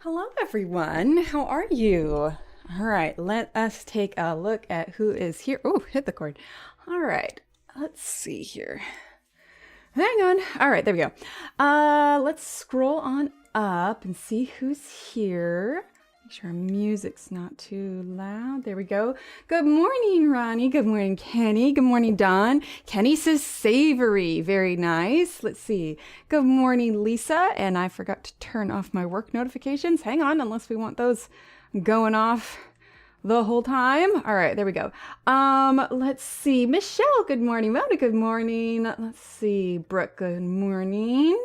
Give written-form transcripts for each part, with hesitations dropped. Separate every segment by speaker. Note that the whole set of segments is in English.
Speaker 1: Hello, everyone. How are you? All right, let us take a look at who is here. Oh, hit the cord. All right, let's see here. Hang on. All right, there we go. Let's scroll on up and see who's here. Make sure our music's not too loud. There we go. Good morning, Ronnie. Good morning, Kenny. Good morning, Don. Kenny says savory. Very nice. Let's see. Good morning, Lisa. And I forgot to turn off my work notifications. Hang on, unless we want those going off the whole time. All right, there we go. Let's see. Michelle, good morning. Mona, good morning. Let's see. Brooke, good morning.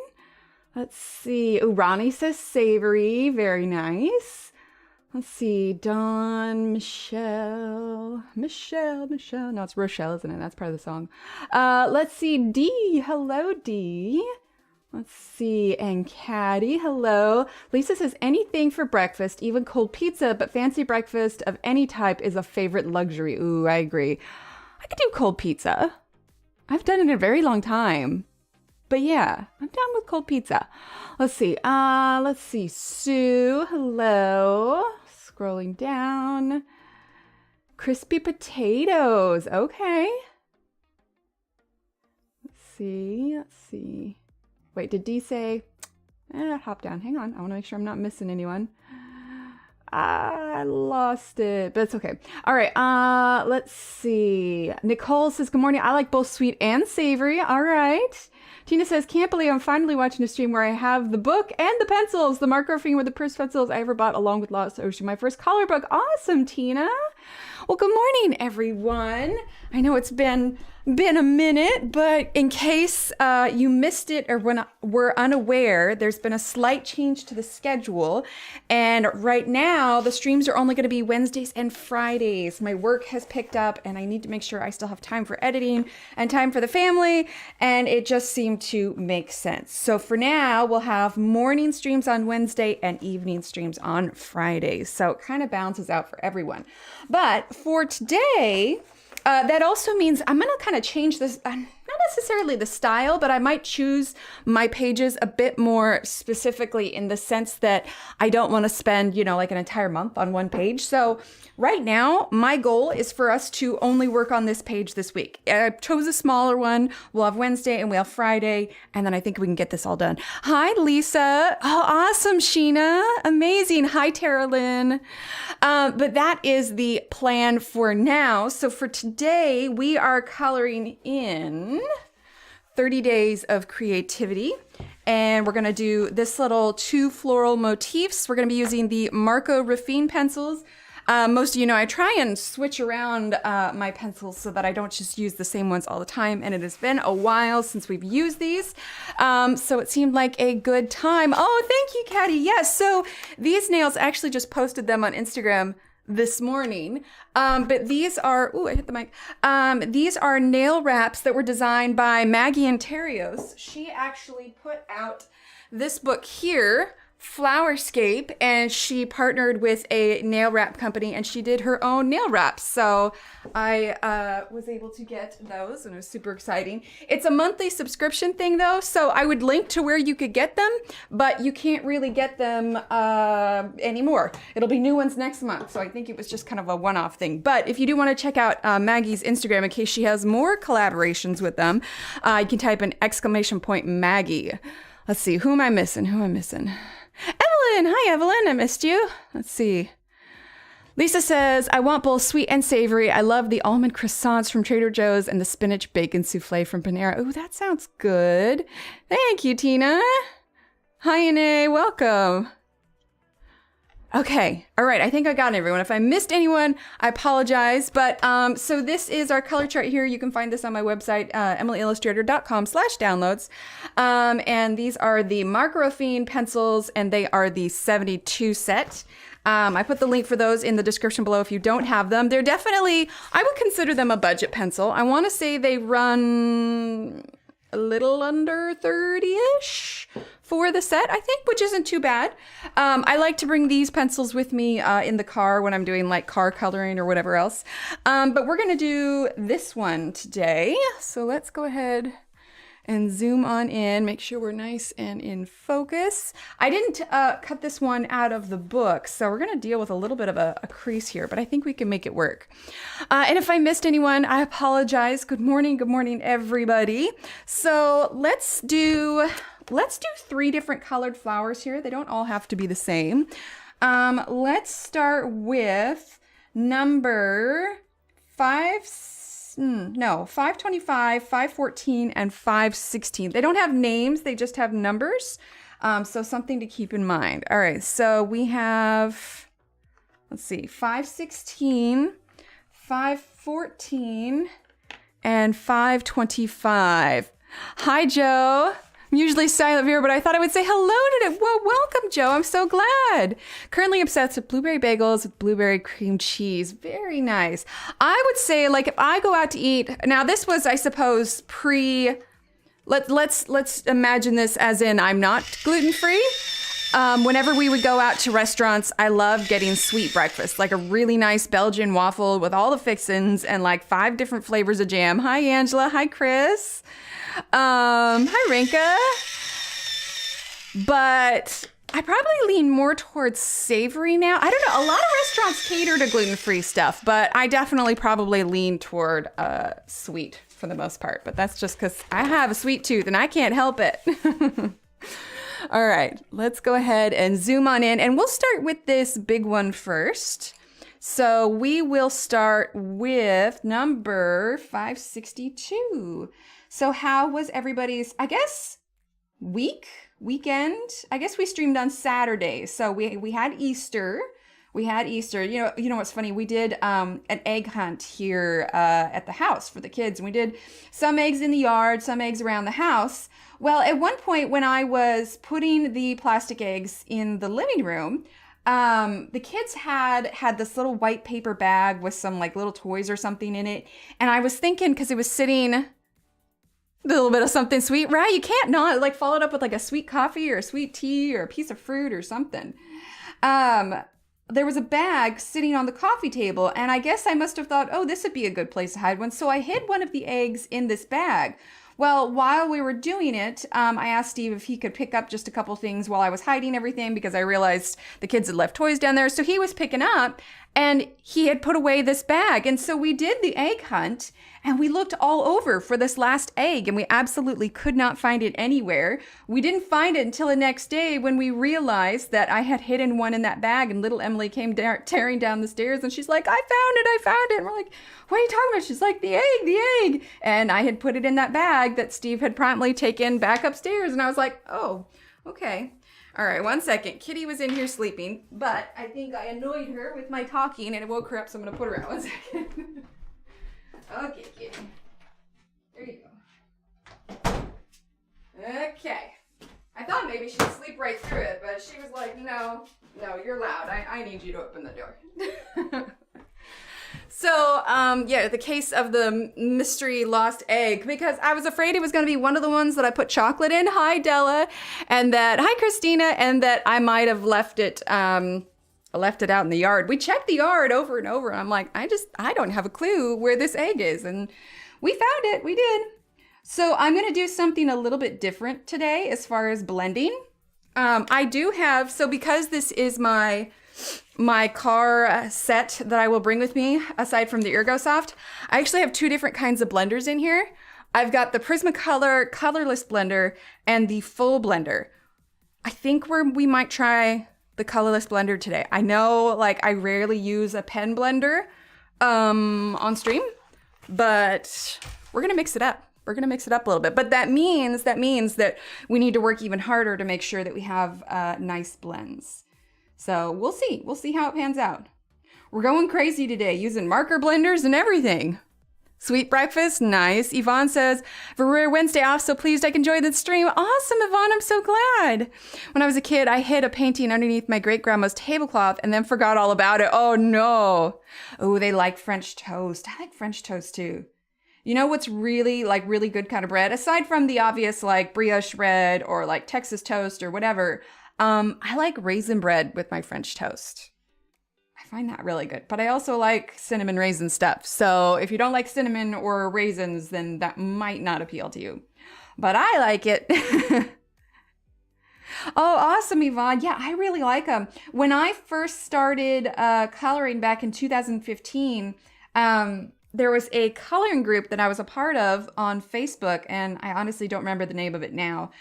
Speaker 1: Let's see. Oh, Ronnie says savory. Very nice. Let's see, Dawn, Michelle. No, it's Rochelle, isn't it? That's part of the song. Let's see, Dee. Hello, Dee. Let's see, and Caddy, hello. Lisa says, anything for breakfast, even cold pizza, but fancy breakfast of any type is a favorite luxury. Ooh, I agree. I could do cold pizza. I've done it in a very long time. But yeah, I'm down with cold pizza. Let's see, Sue, hello. Scrolling down. Crispy potatoes, okay. Let's see. Wait, did Dee say? Hop down, hang on. I wanna make sure I'm not missing anyone. I lost it, but it's okay. All right, let's see. Nicole says, good morning. I like both sweet and savory. All right. Tina says, can't believe I'm finally watching a stream where I have the book and the pencils. The marker thing with the Purse pencils I ever bought along with Lost Ocean. My first color book. Awesome, Tina. Well, good morning, everyone. I know it's been a minute, but in case you missed it or were unaware, there's been a slight change to the schedule. And right now, the streams are only going to be Wednesdays and Fridays. My work has picked up and I need to make sure I still have time for editing and time for the family. And it just seemed to make sense. So for now, we'll have morning streams on Wednesday and evening streams on Fridays. So it kind of balances out for everyone. But for today, that also means I'm going to kind of change this, not necessarily the style, but I might choose my pages a bit more specifically in the sense that I don't want to spend, like an entire month on one page. So right now, my goal is for us to only work on this page this week. I chose a smaller one. We'll have Wednesday and we'll have Friday, and then I think we can get this all done. Hi, Lisa. Oh, awesome, Sheena. Amazing. Hi, Tara Lynn. But that is the plan for now. So for today, we are coloring in 30 Days of Creativity. And we're going to do this little 2 floral motifs. We're going to be using the Marco Raffine pencils. Most of you know I try and switch around my pencils so that I don't just use the same ones all the time. And it has been a while since we've used these. So it seemed like a good time. Oh, thank you, Caddy. Yes, so these nails, I actually just posted them on Instagram this morning. But these are, ooh, I hit the mic. These are nail wraps that were designed by Maggie Interios. She actually put out this book here, Flowerscape, and she partnered with a nail wrap company and she did her own nail wraps. So I was able to get those and it was super exciting. It's a monthly subscription thing though, so I would link to where you could get them, but you can't really get them anymore. It'll be new ones next month, so I think it was just kind of a one-off thing. But if you do want to check out Maggie's Instagram in case she has more collaborations with them, you can type in !Maggie. Let's see, who am I missing? Evelyn! Hi, Evelyn. I missed you. Let's see. Lisa says, I want both sweet and savory. I love the almond croissants from Trader Joe's and the spinach bacon souffle from Panera. Ooh, that sounds good. Thank you, Tina. Hi, Ine. Welcome. Okay. All right. I think I got everyone. If I missed anyone, I apologize. But so this is our color chart here. You can find this on my website, emilyillustrator.com/downloads. And these are the Marco Raffine pencils, and they are the 72 set. I put the link for those in the description below if you don't have them. They're definitely, I would consider them a budget pencil. I want to say they run a little under 30-ish for the set, I think, which isn't too bad. I like to bring these pencils with me in the car when I'm doing like car coloring or whatever else. But we're gonna do this one today. So let's go ahead and zoom on in. Make sure we're nice and in focus. I didn't cut this one out of the book, so we're going to deal with a little bit of a crease here, but I think we can make it work. And if I missed anyone, I apologize. Good morning, everybody. So let's do 3 different colored flowers here. They don't all have to be the same. Let's start with number 525, 514, and 516. They don't have names, they just have numbers. So something to keep in mind. All right, so we have, let's see, 516, 514, and 525. Hi, Joe. I'm usually silent here, but I thought I would say hello today. Well, welcome, Joe. I'm so glad. Currently obsessed with blueberry bagels with blueberry cream cheese. Very nice. I would say, like, if I go out to eat, now this was, I suppose, let's imagine this as in I'm not gluten-free. Whenever we would go out to restaurants, I loved getting sweet breakfast, like a really nice Belgian waffle with all the fixins and like 5 different flavors of jam. Hi, Angela. Hi, Chris. Hi, Rinka. But I probably lean more towards savory now. I don't know. A lot of restaurants cater to gluten-free stuff, but I definitely probably lean toward sweet for the most part. But that's just because I have a sweet tooth and I can't help it. All right, let's go ahead and zoom on in, and we'll start with this big one first. So we will start with number 562. So how was everybody's, I guess, weekend? I guess we streamed on Saturday. So we had Easter. You know what's funny? We did an egg hunt here at the house for the kids. And we did some eggs in the yard, some eggs around the house. Well, at one point when I was putting the plastic eggs in the living room, the kids had this little white paper bag with some like little toys or something in it. And I was thinking, because it was sitting a little bit of something sweet, right? You can't not like follow it up with like a sweet coffee or a sweet tea or a piece of fruit or something. There was a bag sitting on the coffee table, and I guess I must have thought, oh, this would be a good place to hide one. So I hid one of the eggs in this bag. Well, while we were doing it, I asked Steve if he could pick up just a couple things while I was hiding everything, because I realized the kids had left toys down there. So he was picking up, and he had put away this bag. And so we did the egg hunt, and we looked all over for this last egg, and we absolutely could not find it anywhere. We didn't find it until the next day when we realized that I had hidden one in that bag, and little Emily came tearing down the stairs, and she's like, I found it. And we're like, what are you talking about? She's like, the egg. And I had put it in that bag that Steve had promptly taken back upstairs. And I was like, oh, okay. All right, 1 second. Kitty was in here sleeping, but I think I annoyed her with my talking and it woke her up, so I'm going to put her out. 1 second. Okay, Kitty. There you go. Okay. I thought maybe she'd sleep right through it, but she was like, no, you're loud. I need you to open the door. So, yeah, the case of the mystery lost egg, because I was afraid it was going to be one of the ones that I put chocolate in. Hi, Della. And hi, Christina. And that I might have left it out in the yard. We checked the yard over and over. And I'm like, I don't have a clue where this egg is. And we found it. We did. So I'm going to do something a little bit different today as far as blending. I do have, so because this is my car set that I will bring with me, aside from the ErgoSoft, I actually have 2 different kinds of blenders in here. I've got the Prismacolor Colorless blender and the full blender. I think we might try the Colorless blender today. I know, like, I rarely use a pen blender on stream, but we're gonna mix it up. We're gonna mix it up a little bit. But that means that we need to work even harder to make sure that we have nice blends. So we'll see. We'll see how it pans out. We're going crazy today, using marker blenders and everything. Sweet breakfast, nice. Yvonne says, for Rare Wednesday off, so pleased I can enjoy the stream. Awesome, Yvonne, I'm so glad. When I was a kid, I hid a painting underneath my great-grandma's tablecloth and then forgot all about it. Oh, no. Oh, they like French toast. I like French toast, too. You know what's really good kind of bread? Aside from the obvious, like, brioche bread or, like, Texas toast or whatever, I like raisin bread with my French toast. I find that really good. But I also like cinnamon raisin stuff. So if you don't like cinnamon or raisins, then that might not appeal to you. but I like it. Oh, awesome, Yvonne. Yeah, I really like them. When I first started coloring back in 2015, there was a coloring group that I was a part of on Facebook, and I honestly don't remember the name of it now.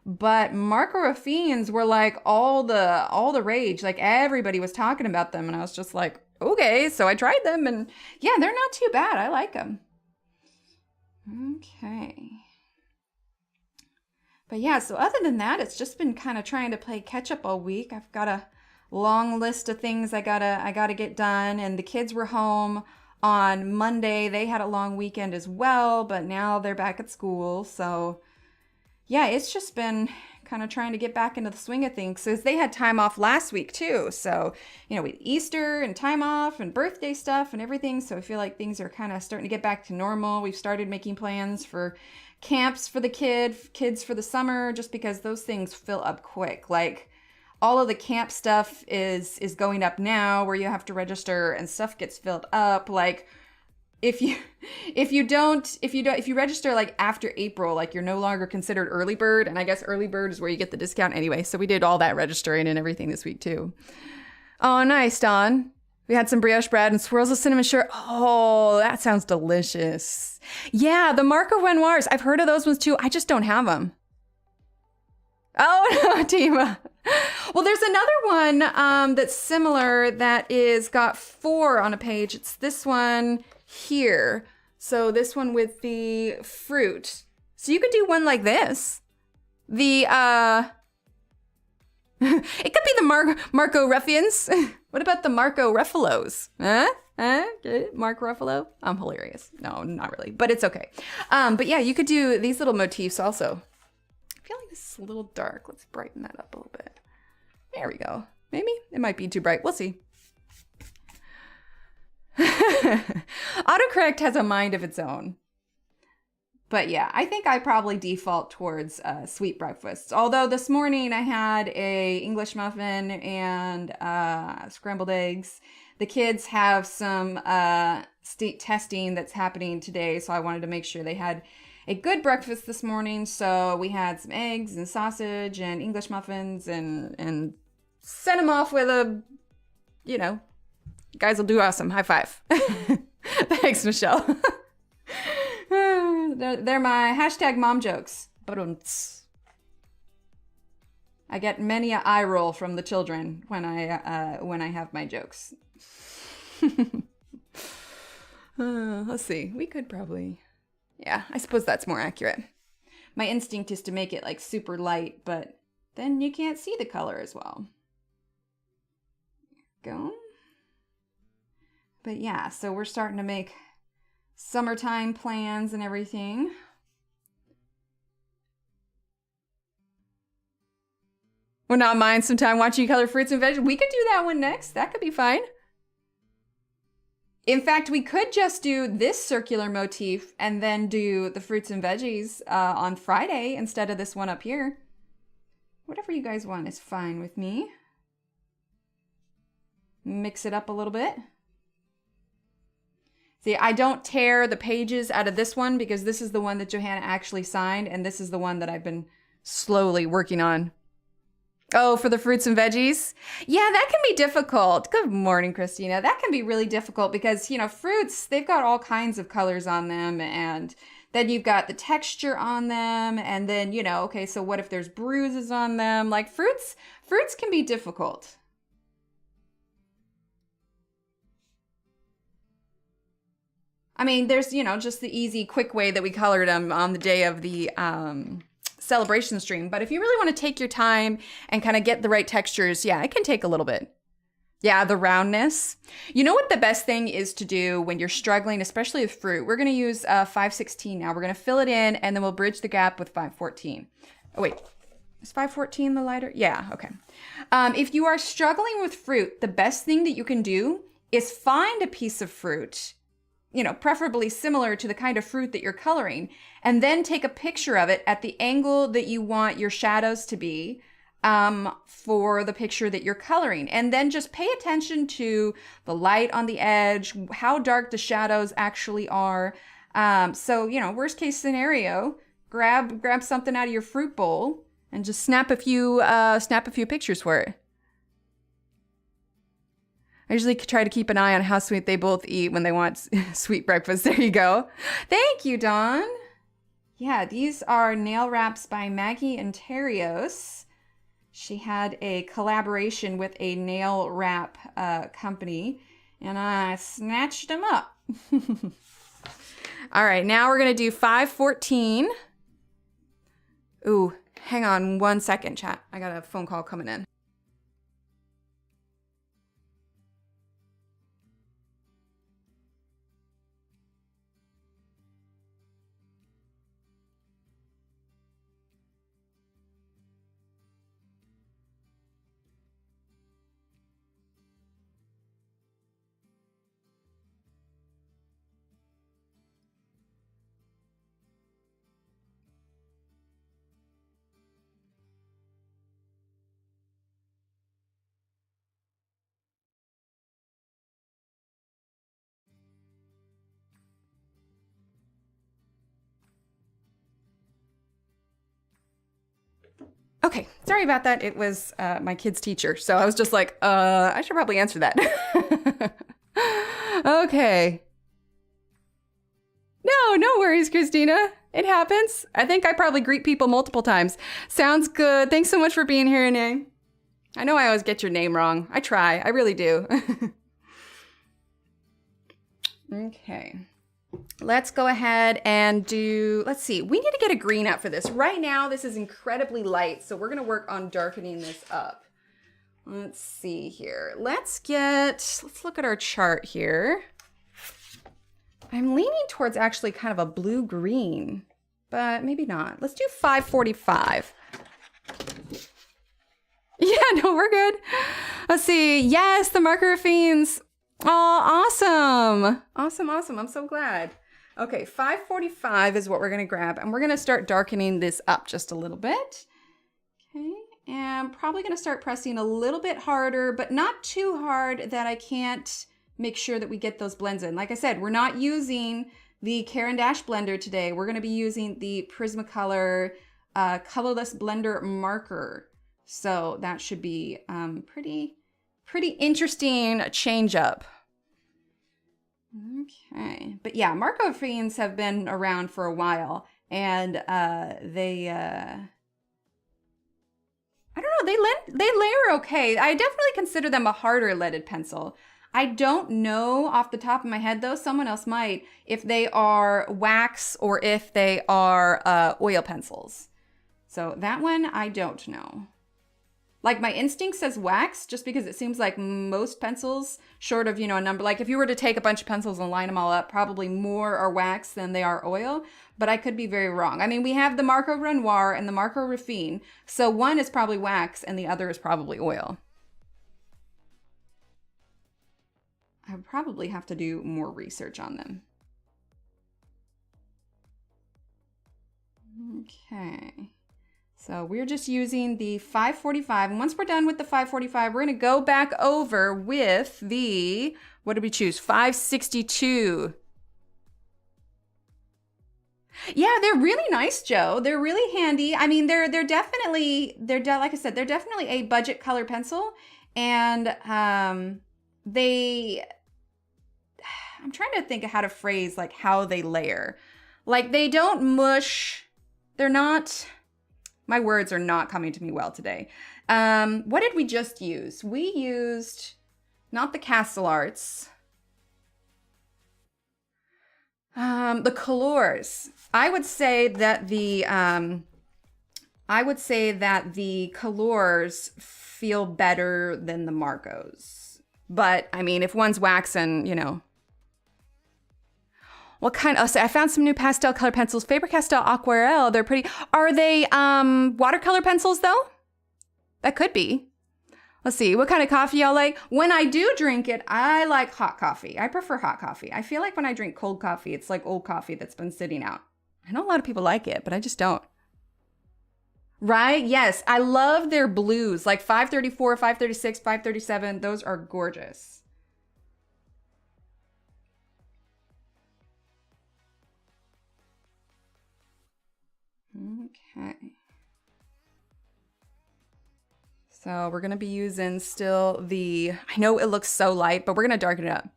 Speaker 1: But Marco Raffines were like all the rage. Like everybody was talking about them, and I was just like, okay. So I tried them, and yeah, they're not too bad. I like them. Okay. But yeah, so other than that, it's just been kind of trying to play catch up all week. I've got a long list of things I gotta get done, and the kids were home on Monday. They had a long weekend as well, but now they're back at school. So yeah, it's just been kind of trying to get back into the swing of things, because they had time off last week too. So, you know, with Easter and time off and birthday stuff and everything. So I feel like things are kind of starting to get back to normal. We've started making plans for camps for the kids for the summer, just because those things fill up quick. Like all of the camp stuff is going up now, where you have to register and stuff gets filled up. Like if you register like after April, like you're no longer considered early bird, and I guess early bird is where you get the discount anyway. So we did all that registering and everything this week too. Oh, nice, Dawn. We had some brioche bread and swirls of cinnamon sugar. Oh, that sounds delicious. Yeah, the Marco Renoirs. I've heard of those ones too. I just don't have them. Oh, no, Tima. Well, there's another one that's similar that is got 4 on a page. It's this one here. So this one with the fruit. So you could do one like this. The, it could be the Marco Ruffians. What about the Marco Ruffalos? Mark Ruffalo? I'm hilarious. No, not really, but it's okay. But yeah, you could do these little motifs also. I feel like this is a little dark. Let's brighten that up a little bit. There we go. Maybe it might be too bright. We'll see. Autocorrect has a mind of its own. But yeah, I think I probably default towards sweet breakfasts. Although this morning I had a English muffin and scrambled eggs. The kids have some state testing that's happening today, so I wanted to make sure they had a good breakfast this morning. So we had some eggs and sausage and English muffins and sent them off with a, you know, guys will do awesome. High five. Thanks, Michelle. They're my hashtag mom jokes. I get many a eye roll from the children when I have my jokes. Let's see. We could probably, yeah, I suppose that's more accurate. My instinct is to make it like super light, but then you can't see the color as well. Go. But yeah, so we're starting to make summertime plans and everything. Would not mind some time watching you color fruits and veggies. We could do that one next. That could be fine. In fact, we could just do this circular motif and then do the fruits and veggies on Friday instead of this one up here. Whatever you guys want is fine with me. Mix it up a little bit. See, I don't tear the pages out of this one because this is the one that Johanna actually signed, and this is the one that I've been slowly working on. Oh, for the fruits and veggies? Yeah, that can be difficult. Good morning, Christina. That can be really difficult because, you know, fruits, they've got all kinds of colors on them, and then you've got the texture on them, and then, you know, okay, so what if there's bruises on them? Like fruits can be difficult. I mean, there's, you know, just the easy, quick way that we colored them on the day of the celebration stream. But if you really want to take your time and kind of get the right textures, yeah, it can take a little bit. Yeah, the roundness. You know what the best thing is to do when you're struggling, especially with fruit? We're going to use 516 now. We're going to fill it in, and then we'll bridge the gap with 514. Oh, wait. Is 514 the lighter? Yeah, okay. If you are struggling with fruit, the best thing that you can do is find a piece of fruit, you know, preferably similar to the kind of fruit that you're coloring, and then take a picture of it at the angle that you want your shadows to be for the picture that you're coloring. And then just pay attention to the light on the edge, how dark the shadows actually are. So, you know, worst case scenario, grab something out of your fruit bowl and just snap a few pictures for it. I usually try to keep an eye on how sweet they both eat when they want sweet breakfast. There you go. Thank you, Dawn. Yeah, these are nail wraps by Maggie Interios. She had a collaboration with a nail wrap company, and I snatched them up. All right, now we're going to do 514. Ooh, hang on 1 second, chat. I got a phone call coming in. Okay, sorry about that. It was my kid's teacher. So I was just like, I should probably answer that. Okay. No worries, Christina. It happens. I think I probably greet people multiple times. Sounds good. Thanks so much for being here, Inay. I know I always get your name wrong. I try. I really do. Okay. Let's go ahead and do, let's see, we need to get a green up for this. Right now, this is incredibly light, so we're gonna work on darkening this up. Let's see here. Let's look at our chart here. I'm leaning towards actually kind of a blue-green, but maybe not. Let's do 545. Yeah, no, we're good. Let's see. Yes, the marker Raffines. Oh, awesome. Awesome. I'm so glad. Okay, 545 is what we're going to grab, and we're going to start darkening this up just a little bit. Okay, and I'm probably going to start pressing a little bit harder, but not too hard that I can't make sure that we get those blends in. Like I said, we're not using the Caran d'Ache blender today. We're going to be using the Prismacolor colorless blender marker. So that should be pretty interesting change up. Okay, but yeah, marker Raffines have been around for a while, and they I don't know, they layer okay. I definitely consider them a harder leaded pencil. I don't know off the top of my head though, someone else might, if they are wax or if they are oil pencils. So that one I don't know. Like my instinct says wax, just because it seems like most pencils, short of, a number, like if you were to take a bunch of pencils and line them all up, probably more are wax than they are oil, but I could be very wrong. I mean, we have the Marco Renoir and the Marco Raffine, so one is probably wax and the other is probably oil. I would probably have to do more research on them. Okay. So we're just using the 545, and once we're done with the 545, we're gonna go back over with the, what did we choose? 562. Yeah, they're really nice, Joe. They're really handy. I mean, they're definitely, like I said, they're definitely a budget color pencil, and I'm trying to think of how to phrase like how they layer. Like they don't mush, they're not, my words are not coming to me well today. What did we just use? We used not the Castle Arts, the Colors. I would say that the Colors feel better than the Marcos. But I mean, if one's wax and what kind of, so I found some new pastel color pencils, Faber-Castell Aquarelle. They're pretty. Are they watercolor pencils though? That could be. Let's see, what kind of coffee y'all like? When I do drink it, I like hot coffee. I prefer hot coffee. I feel like when I drink cold coffee, it's like old coffee that's been sitting out. I know a lot of people like it, but I just don't. Right? Yes, I love their blues, like 534, 536, 537. Those are gorgeous. Okay. So we're gonna be using still the, I know it looks so light, but we're gonna darken it up.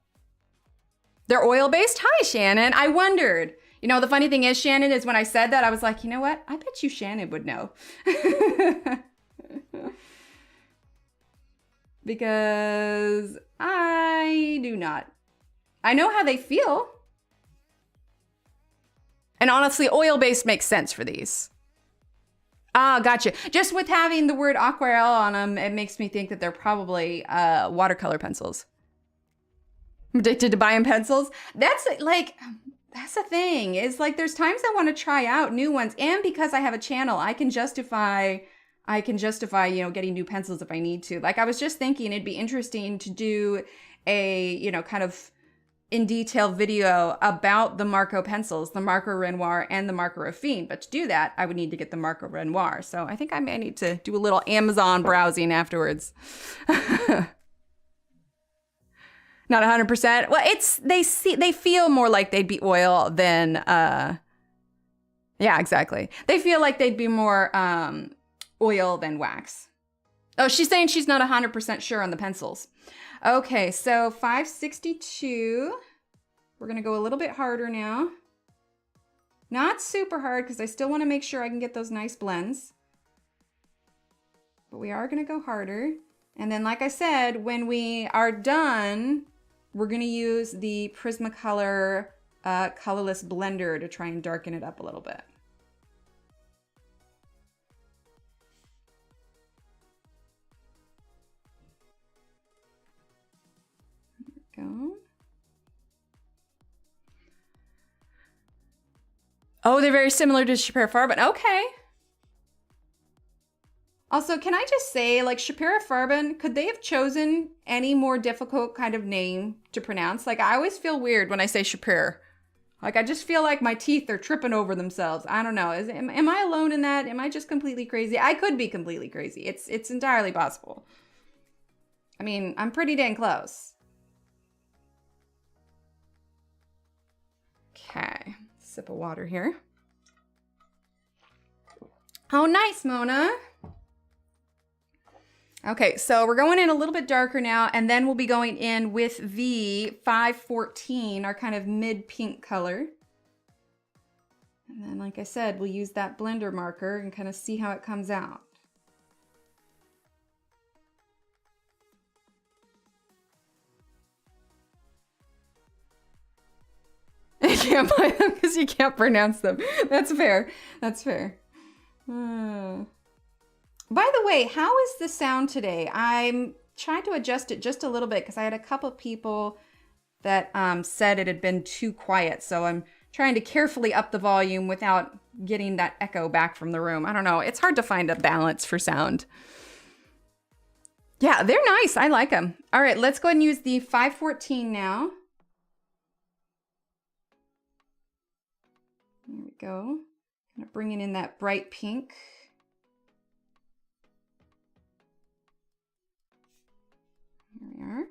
Speaker 1: They're oil-based? Hi, Shannon. I wondered. You know, the funny thing is, Shannon, is when I said that, I was like, you know what? I bet you Shannon would know. Because I do not. I know how they feel. And honestly, oil-based makes sense for these. Ah, gotcha. Just with having the word aquarelle on them, it makes me think that they're probably watercolor pencils. I'm addicted to buying pencils. That's like, that's the thing. Is like, there's times I want to try out new ones, and because I have a channel, I can justify, you know, getting new pencils if I need to. Like, I was just thinking it'd be interesting to do a, you know, kind of in detail video about the Marco pencils, the Marco Renoir and the Marco Raffine. But to do that, I would need to get the Marco Renoir. So I think I may need to do a little Amazon browsing afterwards. Not 100%. Well, they feel more like they'd be oil than, yeah, exactly. They feel like they'd be more oil than wax. Oh, she's saying she's not 100% sure on the pencils. Okay, so 562. We're gonna go a little bit harder now. Not super hard, because I still want to make sure I can get those nice blends. But we are gonna go harder. And then, like I said, when we are done, we're gonna use the Prismacolor Colorless blender to try and darken it up a little bit. Go. Oh, they're very similar to Shapiro Farben. Okay. Also, can I just say, like, Shapiro Farben, could they have chosen any more difficult kind of name to pronounce? Like, I always feel weird when I say Shapiro. Like, I just feel like my teeth are tripping over themselves. I don't know. Am I alone in that? Am I just completely crazy? I could be completely crazy. It's entirely possible. I mean, I'm pretty dang close. Okay, sip of water here. Oh, nice, Mona. Okay, so we're going in a little bit darker now, and then we'll be going in with the 514, our kind of mid-pink color. And then, like I said, we'll use that blender marker and kind of see how it comes out. You can't buy them because you can't pronounce them. That's fair. That's fair. By the way, how is the sound today? I'm trying to adjust it just a little bit because I had a couple people that said it had been too quiet. So I'm trying to carefully up the volume without getting that echo back from the room. I don't know. It's hard to find a balance for sound. Yeah, they're nice. I like them. All right, let's go ahead and use the 514 now. There we go. Kind of bringing in that bright pink. Here we are.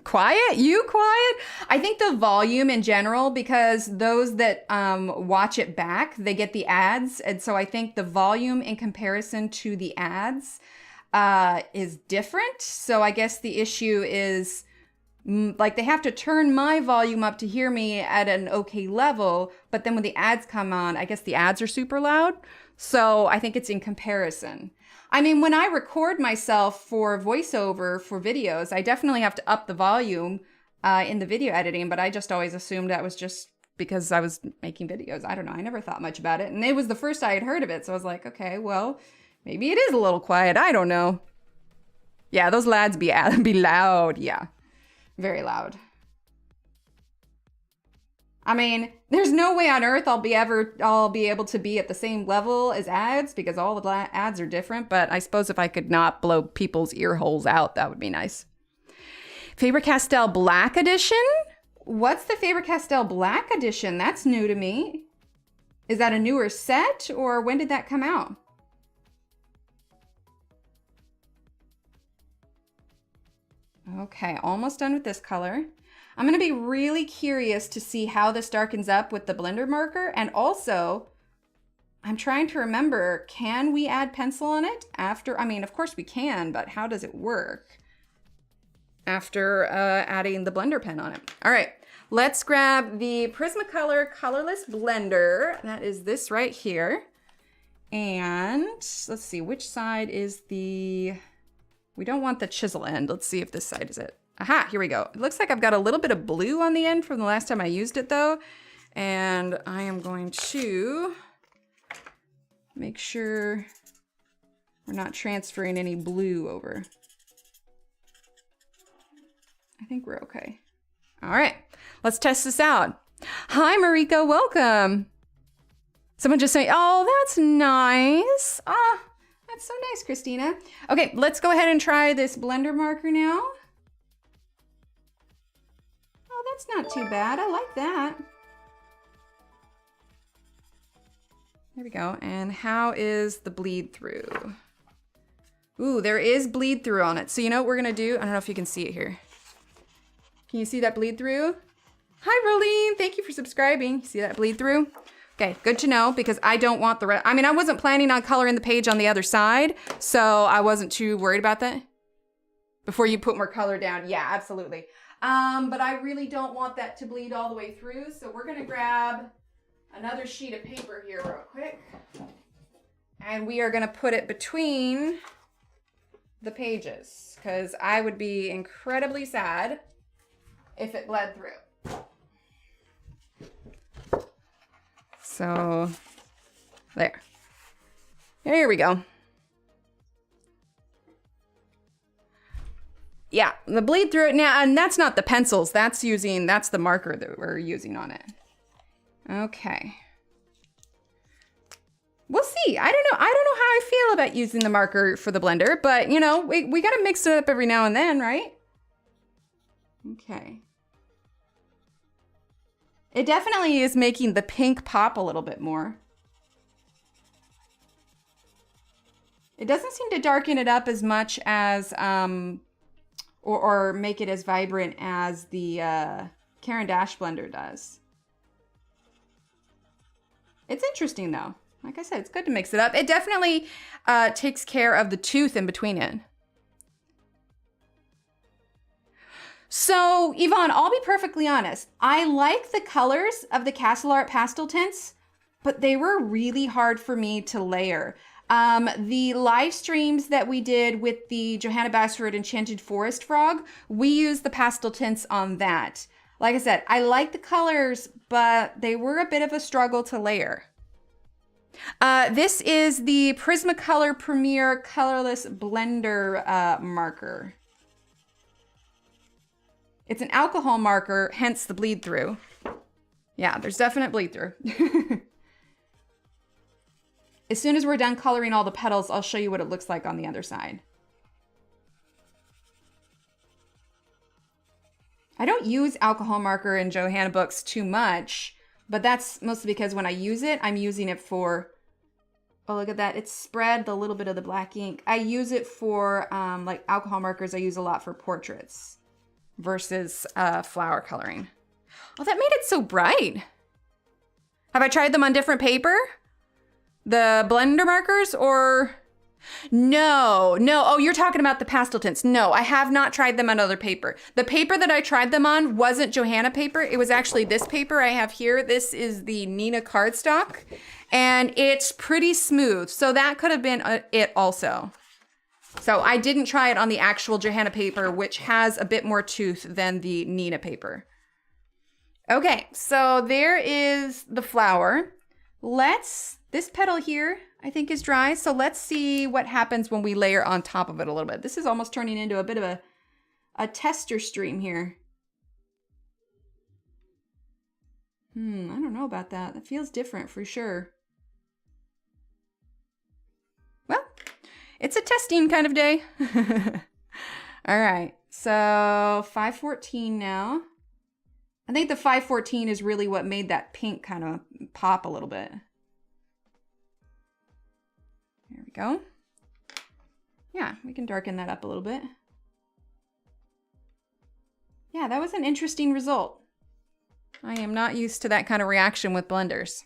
Speaker 1: Quiet? You quiet? I think the volume in general, because those that watch it back, they get the ads. And so I think the volume in comparison to the ads is different. So I guess the issue is like they have to turn my volume up to hear me at an okay level. But then when the ads come on, I guess the ads are super loud. So I think it's in comparison. I mean, when I record myself for voiceover for videos, I definitely have to up the volume in the video editing, but I just always assumed that was just because I was making videos. I don't know. I never thought much about it. And it was the first I had heard of it. So I was like, okay, well, maybe it is a little quiet. I don't know. Yeah, those lads be loud. Yeah, very loud. I mean, there's no way on earth I'll be able to be at the same level as ads because all the ads are different. But I suppose if I could not blow people's ear holes out, that would be nice. Faber-Castell Black Edition? What's the Faber-Castell Black Edition? That's new to me. Is that a newer set or when did that come out? Okay, almost done with this color. I'm going to be really curious to see how this darkens up with the blender marker. And also, I'm trying to remember, can we add pencil on it after? I mean, of course we can, but how does it work after adding the blender pen on it? All right, let's grab the Prismacolor Colorless Blender. That is this right here. And let's see, which side is the, we don't want the chisel end. Let's see if this side is it. Aha, here we go. It looks like I've got a little bit of blue on the end from the last time I used it though. And I am going to make sure we're not transferring any blue over. I think we're okay. All right, let's test this out. Hi, Marika, welcome. Someone just saying, oh, that's nice. Ah, that's so nice, Christina. Okay, let's go ahead and try this blender marker now. Oh, that's not too bad. I like that. There we go. And how is the bleed through? Ooh, there is bleed through on it. So you know what we're gonna do? I don't know if you can see it here. Can you see that bleed through? Hi, Rolene. Thank you for subscribing. See that bleed through? Okay, good to know because I don't want the rest. I mean, I wasn't planning on coloring the page on the other side, so I wasn't too worried about that. Before you put more color down, yeah, absolutely. But I really don't want that to bleed all the way through, so we're gonna grab another sheet of paper here real quick. And we are gonna put it between the pages because I would be incredibly sad if it bled through. So, there. Here we go. Yeah, the bleed through it now, and that's not the pencils, that's the marker that we're using on it. Okay. We'll see. I don't know how I feel about using the marker for the blender, but you know, we gotta mix it up every now and then, right? Okay. It definitely is making the pink pop a little bit more. It doesn't seem to darken it up as much as, or make it as vibrant as the Caran d'Ache blender does. It's interesting though. Like I said, it's good to mix it up. It definitely takes care of the tooth in between it. So, Yvonne, I'll be perfectly honest. I like the colors of the Castle Art pastel tints, but they were really hard for me to layer. The live streams that we did with the Johanna Basford Enchanted Forest Frog, we used the pastel tints on that. Like I said, I like the colors, but they were a bit of a struggle to layer. This is the Prismacolor Premier Colorless Blender marker. It's an alcohol marker, hence the bleed through. Yeah, there's definite bleed through. As soon as we're done coloring all the petals, I'll show you what it looks like on the other side. I don't use alcohol marker in Johanna books too much, but that's mostly because when I use it, I'm using it for, oh, look at that. It's spread the little bit of the black ink. I use it for, like alcohol markers, I use a lot for portraits versus flower coloring. Oh, that made it so bright. Have I tried them on different paper? The blender markers or? No. Oh, you're talking about the pastel tints. No, I have not tried them on other paper. The paper that I tried them on wasn't Johanna paper. It was actually this paper I have here. This is the Nina cardstock and it's pretty smooth. So that could have been it also. So I didn't try it on the actual Johanna paper, which has a bit more tooth than the Nina paper. Okay, so there is the flower. This petal here, I think is dry. So let's see what happens when we layer on top of it a little bit. This is almost turning into a bit of a tester stream here. I don't know about that. That feels different for sure. Well, it's a testing kind of day. All right, so 514 now. I think the 514 is really what made that pink kind of pop a little bit. There we go. Yeah, we can darken that up a little bit. Yeah, that was an interesting result. I am not used to that kind of reaction with blenders.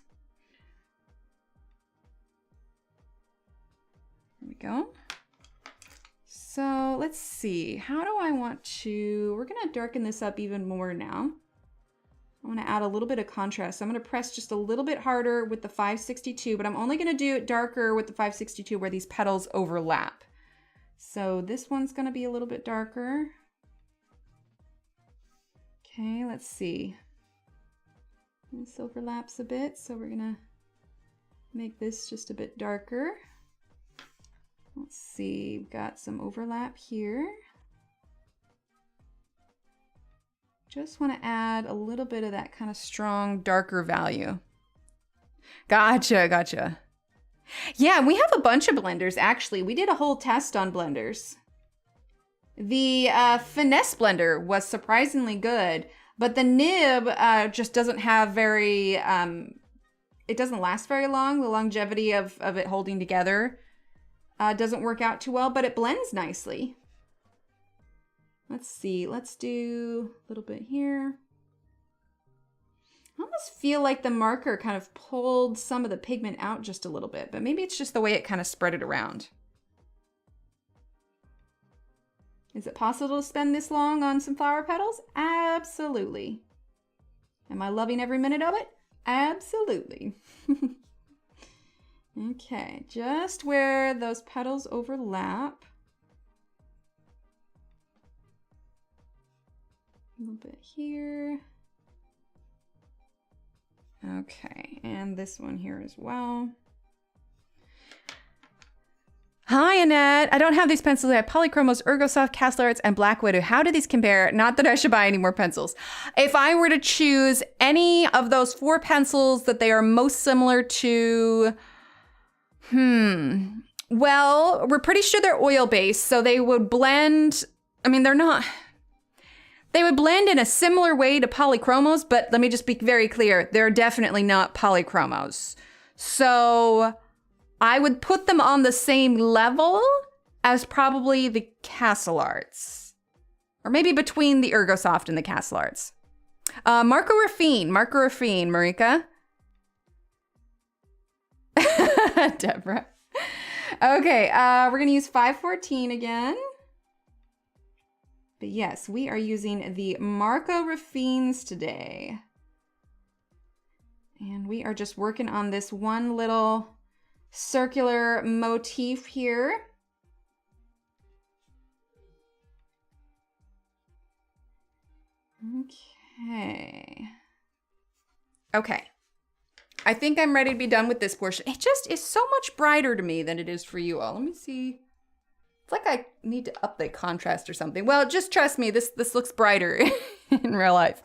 Speaker 1: There we go. So let's see, how do I want to, we're gonna darken this up even more now. I wanna add a little bit of contrast. So I'm gonna press just a little bit harder with the 562, but I'm only gonna do it darker with the 562 where these petals overlap. So this one's gonna be a little bit darker. Okay, let's see. This overlaps a bit, so we're gonna make this just a bit darker. Let's see, we've got some overlap here. Just wanna add a little bit of that kind of strong, darker value. Gotcha, gotcha. Yeah, we have a bunch of blenders, actually. We did a whole test on blenders. The Finesse blender was surprisingly good, but the nib just doesn't have very, it doesn't last very long. The longevity of it holding together doesn't work out too well, but it blends nicely. Let's see, let's do a little bit here. I almost feel like the marker kind of pulled some of the pigment out just a little bit, but maybe it's just the way it kind of spread it around. Is it possible to spend this long on some flower petals? Absolutely. Am I loving every minute of it? Absolutely. Okay, just where those petals overlap. A little bit here. Okay, and this one here as well. Hi, Annette. I don't have these pencils. I have Polychromos, Ergosoft, Castle Arts, and Black Widow. How do these compare? Not that I should buy any more pencils. If I were to choose any of those 4 pencils that they are most similar to, well, we're pretty sure they're oil-based, so they would blend, I mean, they're not, they would blend in a similar way to Polychromos, but let me just be very clear, they're definitely not Polychromos. So I would put them on the same level as probably the Castle Arts. Or maybe between the Ergosoft and the Castle Arts. Marco Raffine, Marika. Deborah. Okay, we're gonna use 514 again. But yes, we are using the Marco Raffines today. And we are just working on this one little circular motif here. Okay. I think I'm ready to be done with this portion. It just is so much brighter to me than it is for you all. Let me see. It's like I need to up the contrast or something. Well, just trust me, this looks brighter in real life.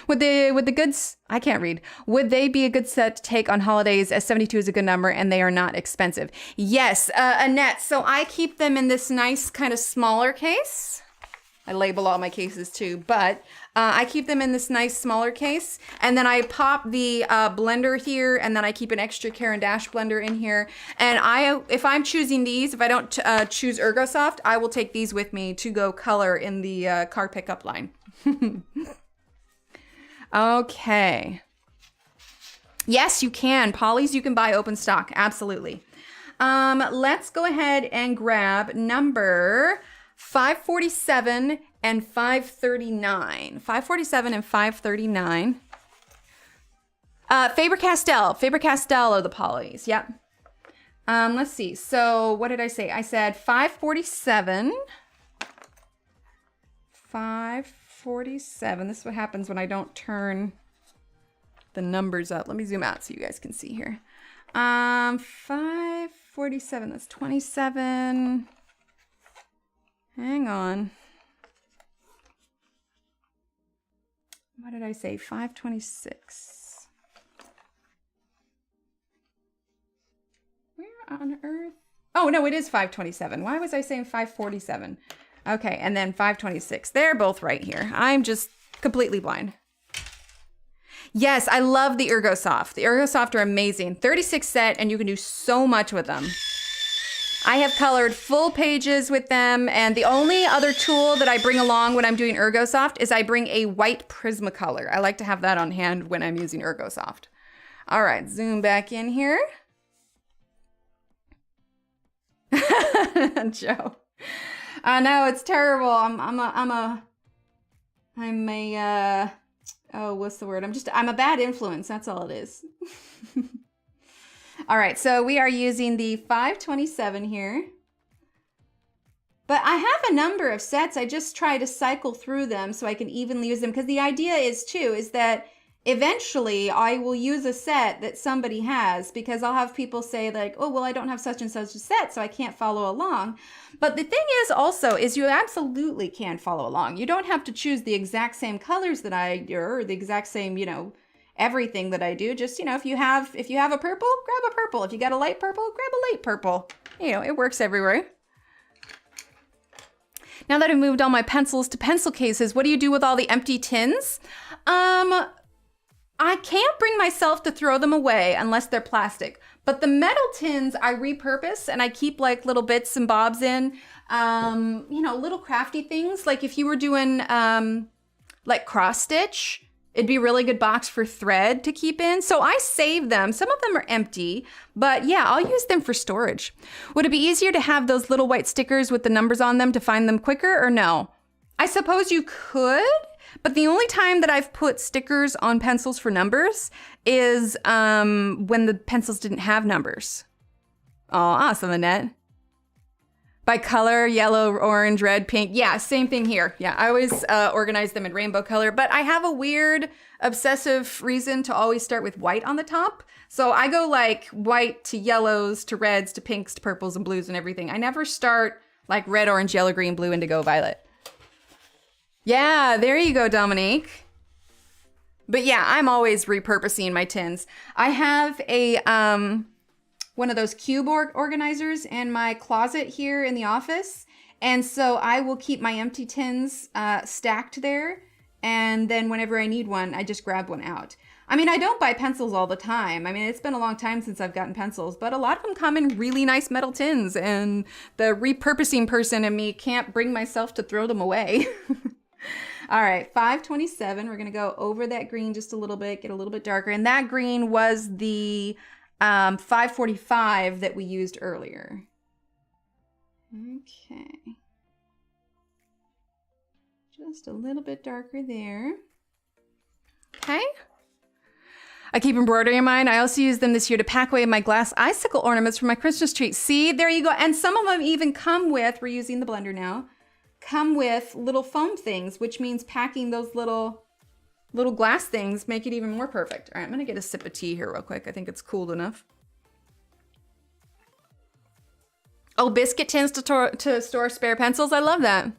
Speaker 1: Would the goods, I can't read. Would they be a good set to take on holidays, as 72 is a good number and they are not expensive? Yes, Annette, so I keep them in this nice kind of smaller case. I label all my cases too, but I keep them in this nice smaller case, and then I pop the blender here, and then I keep an extra Caran d'Ache blender in here. And if I'm choosing these, if I don't choose Ergosoft, I will take these with me to go color in the car pickup line. Okay. Yes, you can. Polys, you can buy open stock. Absolutely. Let's go ahead and grab number 547 and 539. 547 and 539. Faber-Castell are the polys. Yep. Let's see. So what did I say? I said 547. 547. This is what happens when I don't turn the numbers up. Let me zoom out so you guys can see here. 547. That's 27. Hang on. What did I say? 526. Where on earth? Oh, no, it is 527. Why was I saying 547? Okay, and then 526. They're both right here. I'm just completely blind. Yes, I love the Ergosoft. The Ergosoft are amazing. 36 set, and you can do so much with them. I have colored full pages with them, and the only other tool that I bring along when I'm doing Ergosoft is I bring a white Prismacolor. I like to have that on hand when I'm using Ergosoft. All right, zoom back in here. Joe. No, it's terrible. Oh, what's the word? I'm a bad influence. That's all it is. All right, so we are using the 527 here. But I have a number of sets. I just try to cycle through them so I can evenly use them, because the idea is that eventually I will use a set that somebody has, because I'll have people say like, oh, well, I don't have such and such a set, so I can't follow along. But the thing is also is you absolutely can follow along. You don't have to choose the exact same colors that I do, or the exact same, you know, everything that I do. Just, you know, if you have a purple, grab a purple. If you got a light purple, grab a light purple. You know, it works everywhere. Now that I've moved all my pencils to pencil cases, what do you do with all the empty tins? I can't bring myself to throw them away unless they're plastic. But the metal tins I repurpose, and I keep like little bits and bobs in, you know, little crafty things. Like if you were doing like cross stitch, it'd be a really good box for thread to keep in. So I save them. Some of them are empty, but yeah, I'll use them for storage. Would it be easier to have those little white stickers with the numbers on them to find them quicker, or no? I suppose you could, but the only time that I've put stickers on pencils for numbers is when the pencils didn't have numbers. Oh, awesome, Annette. By color, yellow, orange, red, pink. Yeah, same thing here. Yeah, I always organize them in rainbow color, but I have a weird obsessive reason to always start with white on the top. So I go like white to yellows to reds to pinks to purples and blues and everything. I never start like red, orange, yellow, green, blue, indigo, violet. Yeah, there you go, Dominique. But yeah, I'm always repurposing my tins. I have a one of those cube organizers in my closet here in the office. And so I will keep my empty tins stacked there. And then whenever I need one, I just grab one out. I mean, I don't buy pencils all the time. I mean, it's been a long time since I've gotten pencils, but a lot of them come in really nice metal tins, and the repurposing person in me can't bring myself to throw them away. All right, 527. We're going to go over that green just a little bit, get a little bit darker. And that green was the 545 that we used earlier. Okay. Just a little bit darker there. Okay. I keep embroidering mine. I also use them this year to pack away my glass icicle ornaments for my Christmas tree. See, there you go. And some of them even come with, we're using the blender now, come with little foam things, which means packing those little glass things make it even more perfect. All right, I'm gonna get a sip of tea here real quick. I think it's cooled enough. Oh, biscuit tins to store spare pencils. I love that. When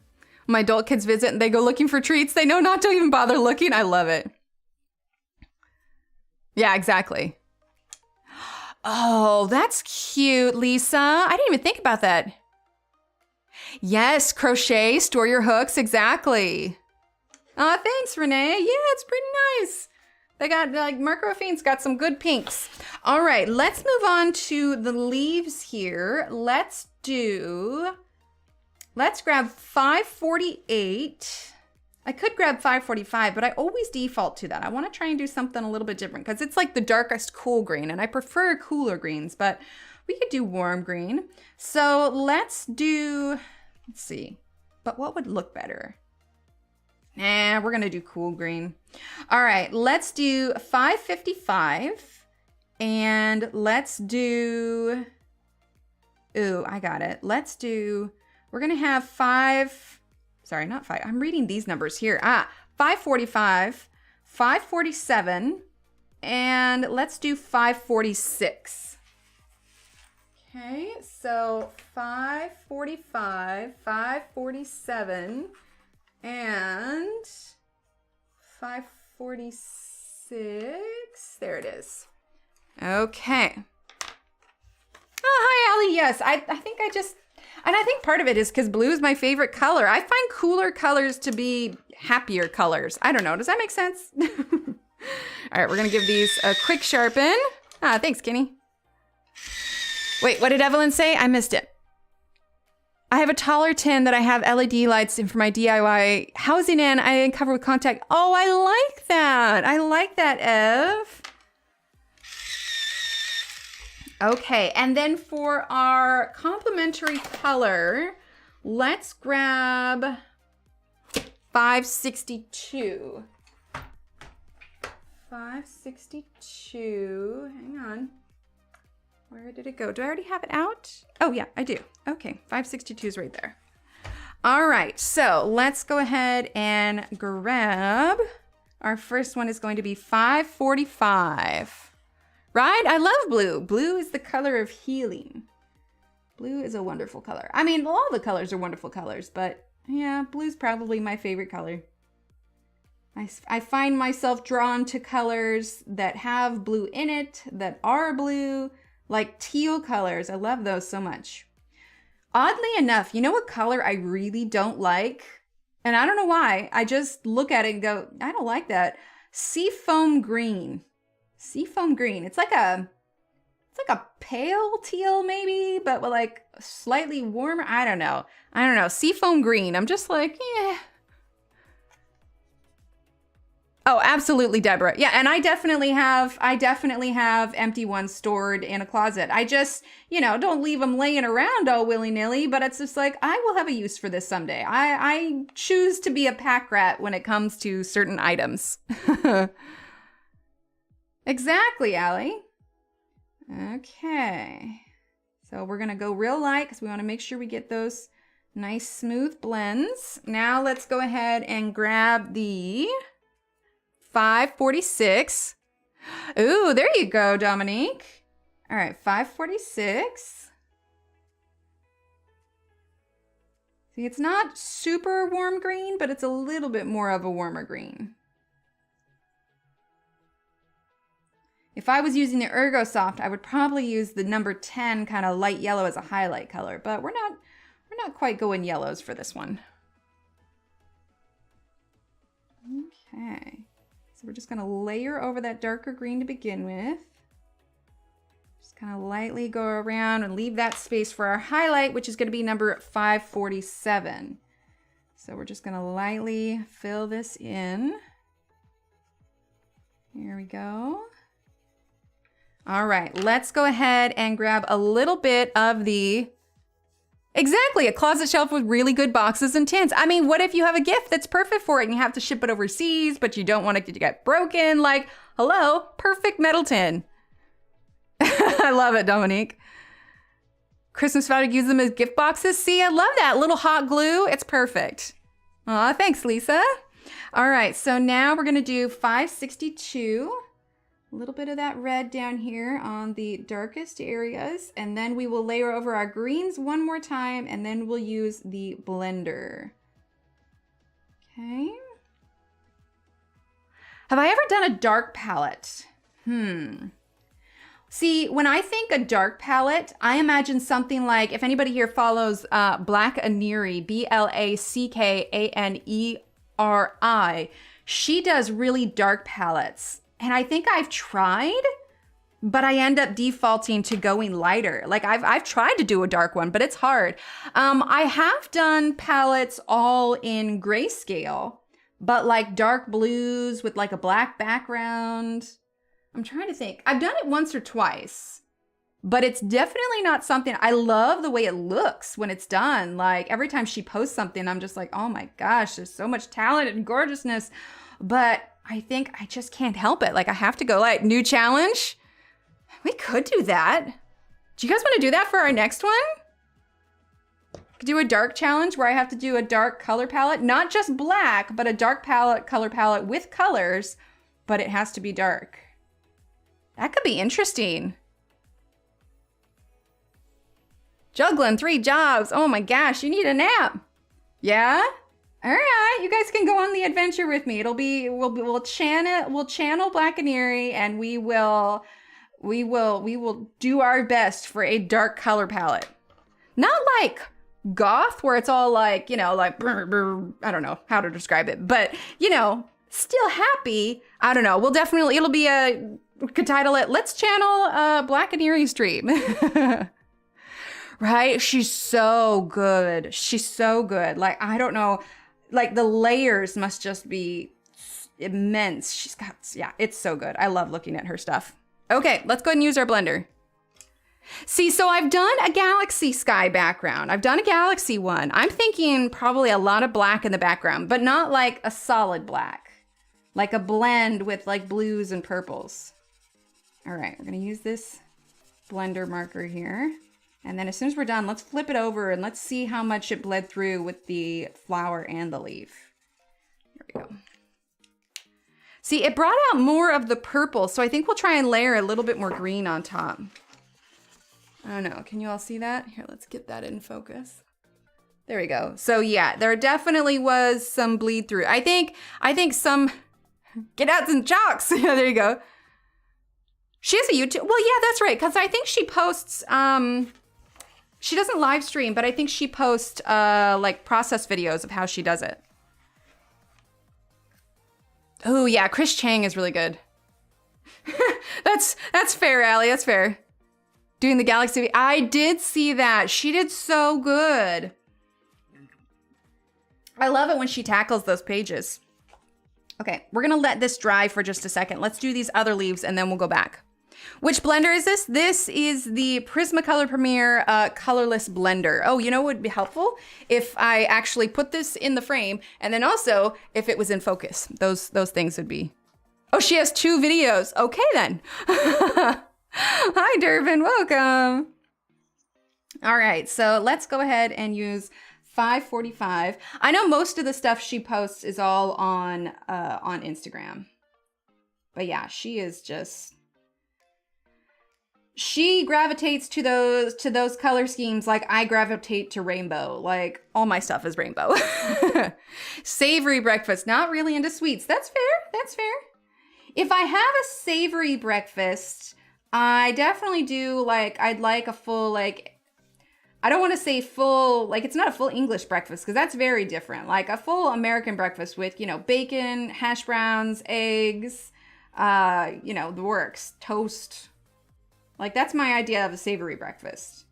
Speaker 1: my adult kids visit and they go looking for treats, they know not to even bother looking. I love it. Yeah, exactly. Oh, that's cute, Lisa. I didn't even think about that. Yes, crochet, store your hooks, exactly. Oh, thanks, Renee. Yeah, it's pretty nice. They got, like, Mark Raffine's got some good pinks. All right, let's move on to the leaves here. Let's grab 548. I could grab 545, but I always default to that. I want to try and do something a little bit different because it's like the darkest cool green, and I prefer cooler greens, but we could do warm green. So let's see, but what would look better? Nah, we're gonna do cool green. All right, let's do 555, and let's do, ooh, I got it. We're gonna have sorry, not 5. I'm reading these numbers here. 545, 547, and let's do 546. Okay, so 545, 547, and 546. There it is. Okay. Oh, hi, Allie. Yes, I think and I think part of it is because blue is my favorite color. I find cooler colors to be happier colors. I don't know. Does that make sense? All right, we're going to give these a quick sharpen. Thanks, Kenny. Wait, what did Evelyn say? I missed it. I have a taller tin that I have LED lights in for my DIY housing in. I cover with contact. Oh, I like that. I like that, Ev. Okay, and then for our complementary color, let's grab 562. 562. Hang on. Where did it go? Do I already have it out? Oh, yeah, I do. Okay, 562 is right there. All right, so let's go ahead and grab. Our first one is going to be 545. Right? I love blue. Blue is the color of healing. Blue is a wonderful color. I mean, all the colors are wonderful colors, but yeah, blue's probably my favorite color. I find myself drawn to colors that have blue in it, that are blue, like teal colors. I love those so much. Oddly enough, you know what color I really don't like? And I don't know why. I just look at it and go, I don't like that. Seafoam green. Seafoam green. It's like a pale teal maybe, but with like slightly warmer. I don't know. Seafoam green. I'm just like, yeah. Oh, absolutely, Deborah. Yeah, and I definitely have empty ones stored in a closet. I just, don't leave them laying around all willy-nilly, but it's just like, I will have a use for this someday. I choose to be a pack rat when it comes to certain items. Exactly, Allie. Okay. So we're going to go real light because we want to make sure we get those nice smooth blends. Now let's go ahead and grab the 546. Ooh, there you go, Dominique. All right, 546. See, it's not super warm green, but it's a little bit more of a warmer green. If I was using the Ergosoft, I would probably use the number 10 kind of light yellow as a highlight color, but we're not quite going yellows for this one. Okay. So we're just going to layer over that darker green to begin with. Just kind of lightly go around and leave that space for our highlight, which is going to be number 547. So we're just going to lightly fill this in. Here we go. All right, let's go ahead and grab a little bit of the, exactly, a closet shelf with really good boxes and tins. I mean, what if you have a gift that's perfect for it and you have to ship it overseas, but you don't want it to get broken? Like, hello, perfect metal tin. I love it, Dominique. Christmas value, use them as gift boxes. See, I love that little hot glue. It's perfect. Aw, thanks, Lisa. All right, so now we're gonna do 562. A little bit of that red down here on the darkest areas, and then we will layer over our greens one more time, and then we'll use the blender. Okay. Have I ever done a dark palette? See, when I think a dark palette, I imagine something like, if anybody here follows Blackaneri, Blackaneri, she does really dark palettes. And I think I've tried, but I end up defaulting to going lighter. Like I've tried to do a dark one, but it's hard. I have done palettes all in grayscale, but like dark blues with like a black background. I'm trying to think. I've done it once or twice, but it's definitely not something. I love the way it looks when it's done. Like every time she posts something, I'm just like, oh my gosh, there's so much talent and gorgeousness. But I think I just can't help it. Like I have to go like, new challenge. We could do that. Do you guys want to do that for our next one? Do a dark challenge where I have to do a dark color palette, not just black, but a dark color palette with colors, but it has to be dark. That could be interesting. Juggling 3 jobs. Oh my gosh, you need a nap. Yeah? All right, you guys can go on the adventure with me. It'll be we'll channel Blackaneri, and we will do our best for a dark color palette. Not like goth where it's all like, like brr, brr, I don't know how to describe it, but still happy. I don't know. We could title it "Let's Channel Blackaneri Stream." Right? She's so good. She's so good. Like, I don't know. Like, the layers must just be immense. She's got, yeah, it's so good. I love looking at her stuff. Okay, let's go ahead and use our blender. See, so I've done a galaxy sky background. I've done a galaxy one. I'm thinking probably a lot of black in the background, but not like a solid black. Like a blend with like blues and purples. All right, we're gonna use this blender marker here. And then as soon as we're done, let's flip it over and let's see how much it bled through with the flower and the leaf. Here we go. See, it brought out more of the purple, so I think we'll try and layer a little bit more green on top. I don't know, can you all see that? Here, let's get that in focus. There we go. So yeah, there definitely was some bleed through. I think some, get out some chalks. Yeah, there you go. She has a YouTube, well, yeah, that's right, because I think she posts, she doesn't live stream, but I think she posts like process videos of how she does it. Oh yeah, Chris Chang is really good. That's fair, Allie, that's fair. Doing the Galaxy, I did see that. She did so good. I love it when she tackles those pages. Okay, we're gonna let this dry for just a second. Let's do these other leaves and then we'll go back. Which blender is this? This is the Prismacolor Premier Colorless blender. Oh, you know what would be helpful? If I actually put this in the frame and then also if it was in focus. Those things would be. Oh, she has 2 videos. Okay then. Hi, Durbin, welcome. All right, so let's go ahead and use 545. I know most of the stuff she posts is all on Instagram. But yeah, she is just, she gravitates to those color schemes like I gravitate to rainbow. Like all my stuff is rainbow. Savory breakfast, not really into sweets. That's fair, that's fair. If I have a savory breakfast, I definitely do like, I'd like a full, like, I don't want to say full, like it's not a full English breakfast because that's very different. Like a full American breakfast with, you know, bacon, hash browns, eggs, you know, the works, toast. Like that's my idea of a savory breakfast.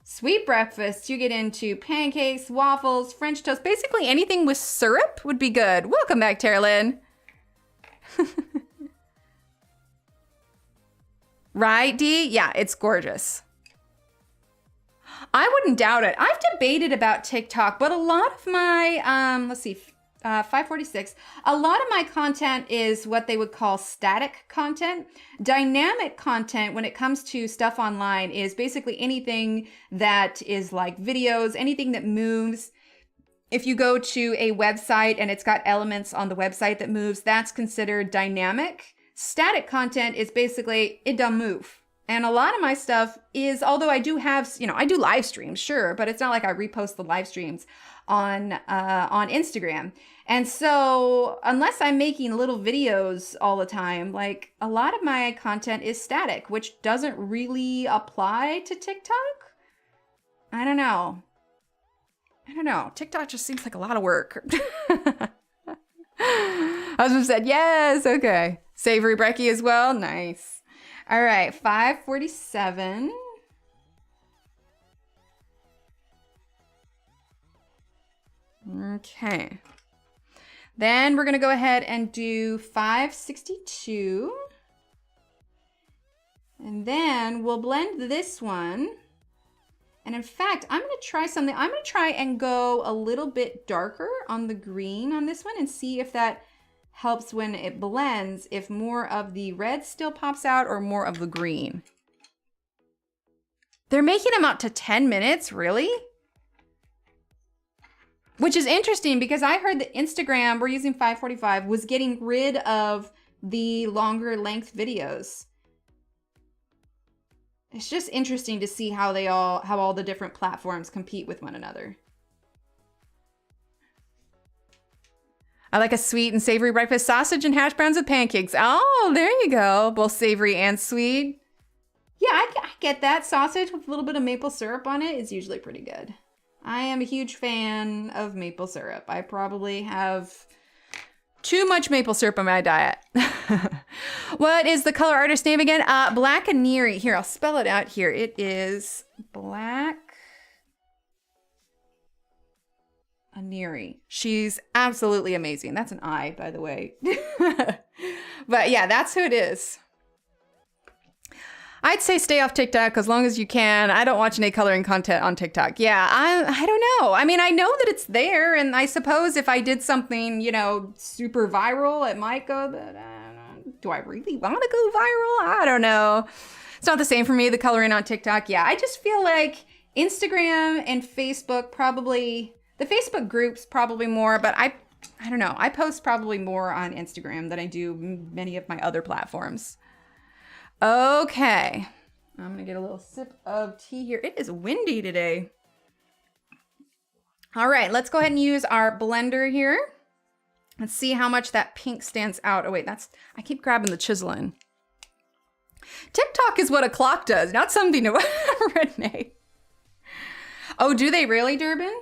Speaker 1: Sweet breakfast, you get into pancakes, waffles, French toast, basically anything with syrup would be good. Welcome back, Terlin. Right, Dee? Yeah, it's gorgeous. I wouldn't doubt it. I've debated about TikTok, but a lot of my, let's see, 546, a lot of my content is what they would call static content. Dynamic content, when it comes to stuff online, is basically anything that is like videos, anything that moves. If you go to a website and it's got elements on the website that moves, that's considered dynamic. Static content is basically, it don't move. And a lot of my stuff is, although I do have, you know, I do live streams, sure, but it's not like I repost the live streams on Instagram. And so unless I'm making little videos all the time, like a lot of my content is static, which doesn't really apply to TikTok. I don't know. TikTok just seems like a lot of work. Husband said, yes, okay. Savory brekkie as well, nice. All right, 547. Okay. Then we're gonna go ahead and do 562. And then we'll blend this one. And in fact, I'm gonna try something. I'm gonna try and go a little bit darker on the green on this one and see if that helps when it blends, if more of the red still pops out or more of the green. They're making them up to 10 minutes, really? Which is interesting because I heard that Instagram, we're using 545, was getting rid of the longer length videos. It's just interesting to see how all the different platforms compete with one another. I like a sweet and savory breakfast, sausage and hash browns with pancakes. Oh, there you go. Both savory and sweet. Yeah, I get that. Sausage with a little bit of maple syrup on it is usually pretty good. I am a huge fan of maple syrup. I probably have too much maple syrup in my diet. What is the color artist name again? Black Canary. Here, I'll spell it out here. It is Black Aneri. She's absolutely amazing. That's an I, by the way. But yeah, that's who it is. I'd say stay off TikTok as long as you can. I don't watch any coloring content on TikTok. Yeah, I don't know. I mean, I know that it's there, and I suppose if I did something, you know, super viral, it might go, but do I really want to go viral? I don't know. It's not the same for me, the coloring on TikTok. Yeah, I just feel like Instagram and Facebook probably, the Facebook groups probably more, but I don't know. I post probably more on Instagram than I do many of my other platforms. Okay, I'm gonna get a little sip of tea here. It is windy today. All right, let's go ahead and use our blender here. Let's see how much that pink stands out. Oh wait, I keep grabbing the chisel in. TikTok is what a clock does, not something to Renee. Oh, do they really, Durbin?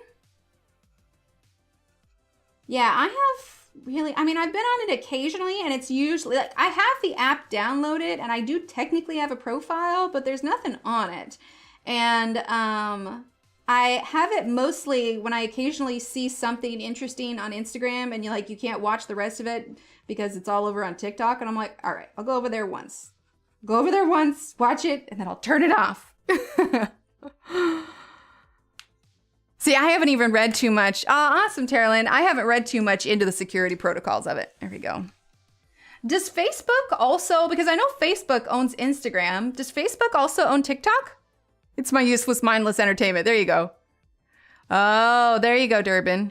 Speaker 1: Yeah, I have really, I mean, I've been on it occasionally, and it's usually, like, I have the app downloaded, and I do technically have a profile, but there's nothing on it. And I have it mostly when I occasionally see something interesting on Instagram, and you can't watch the rest of it because it's all over on TikTok, and I'm like, all right, I'll go over there once. Go over there once, watch it, and then I'll turn it off. See, I haven't even read too much. Oh, awesome, Terralyn. I haven't read too much into the security protocols of it. There we go. Does Facebook also, because I know Facebook owns Instagram, does Facebook also own TikTok? It's my useless, mindless entertainment. There you go. Oh, there you go, Durbin.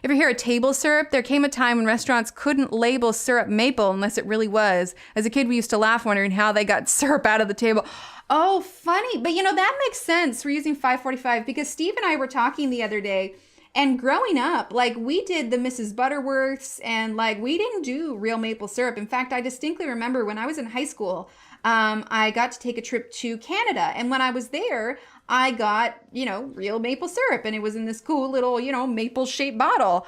Speaker 1: Ever hear of table syrup? There came a time when restaurants couldn't label syrup maple unless it really was. As a kid, we used to laugh wondering how they got syrup out of the table. Oh, funny. But you know, that makes sense. We're using 545 because Steve and I were talking the other day, and growing up, like, we did the Mrs. Butterworths, and like, we didn't do real maple syrup. In fact, I distinctly remember when I was in high school, I got to take a trip to Canada. And when I was there, I got, you know, real maple syrup, and it was in this cool little, you know, maple shaped bottle.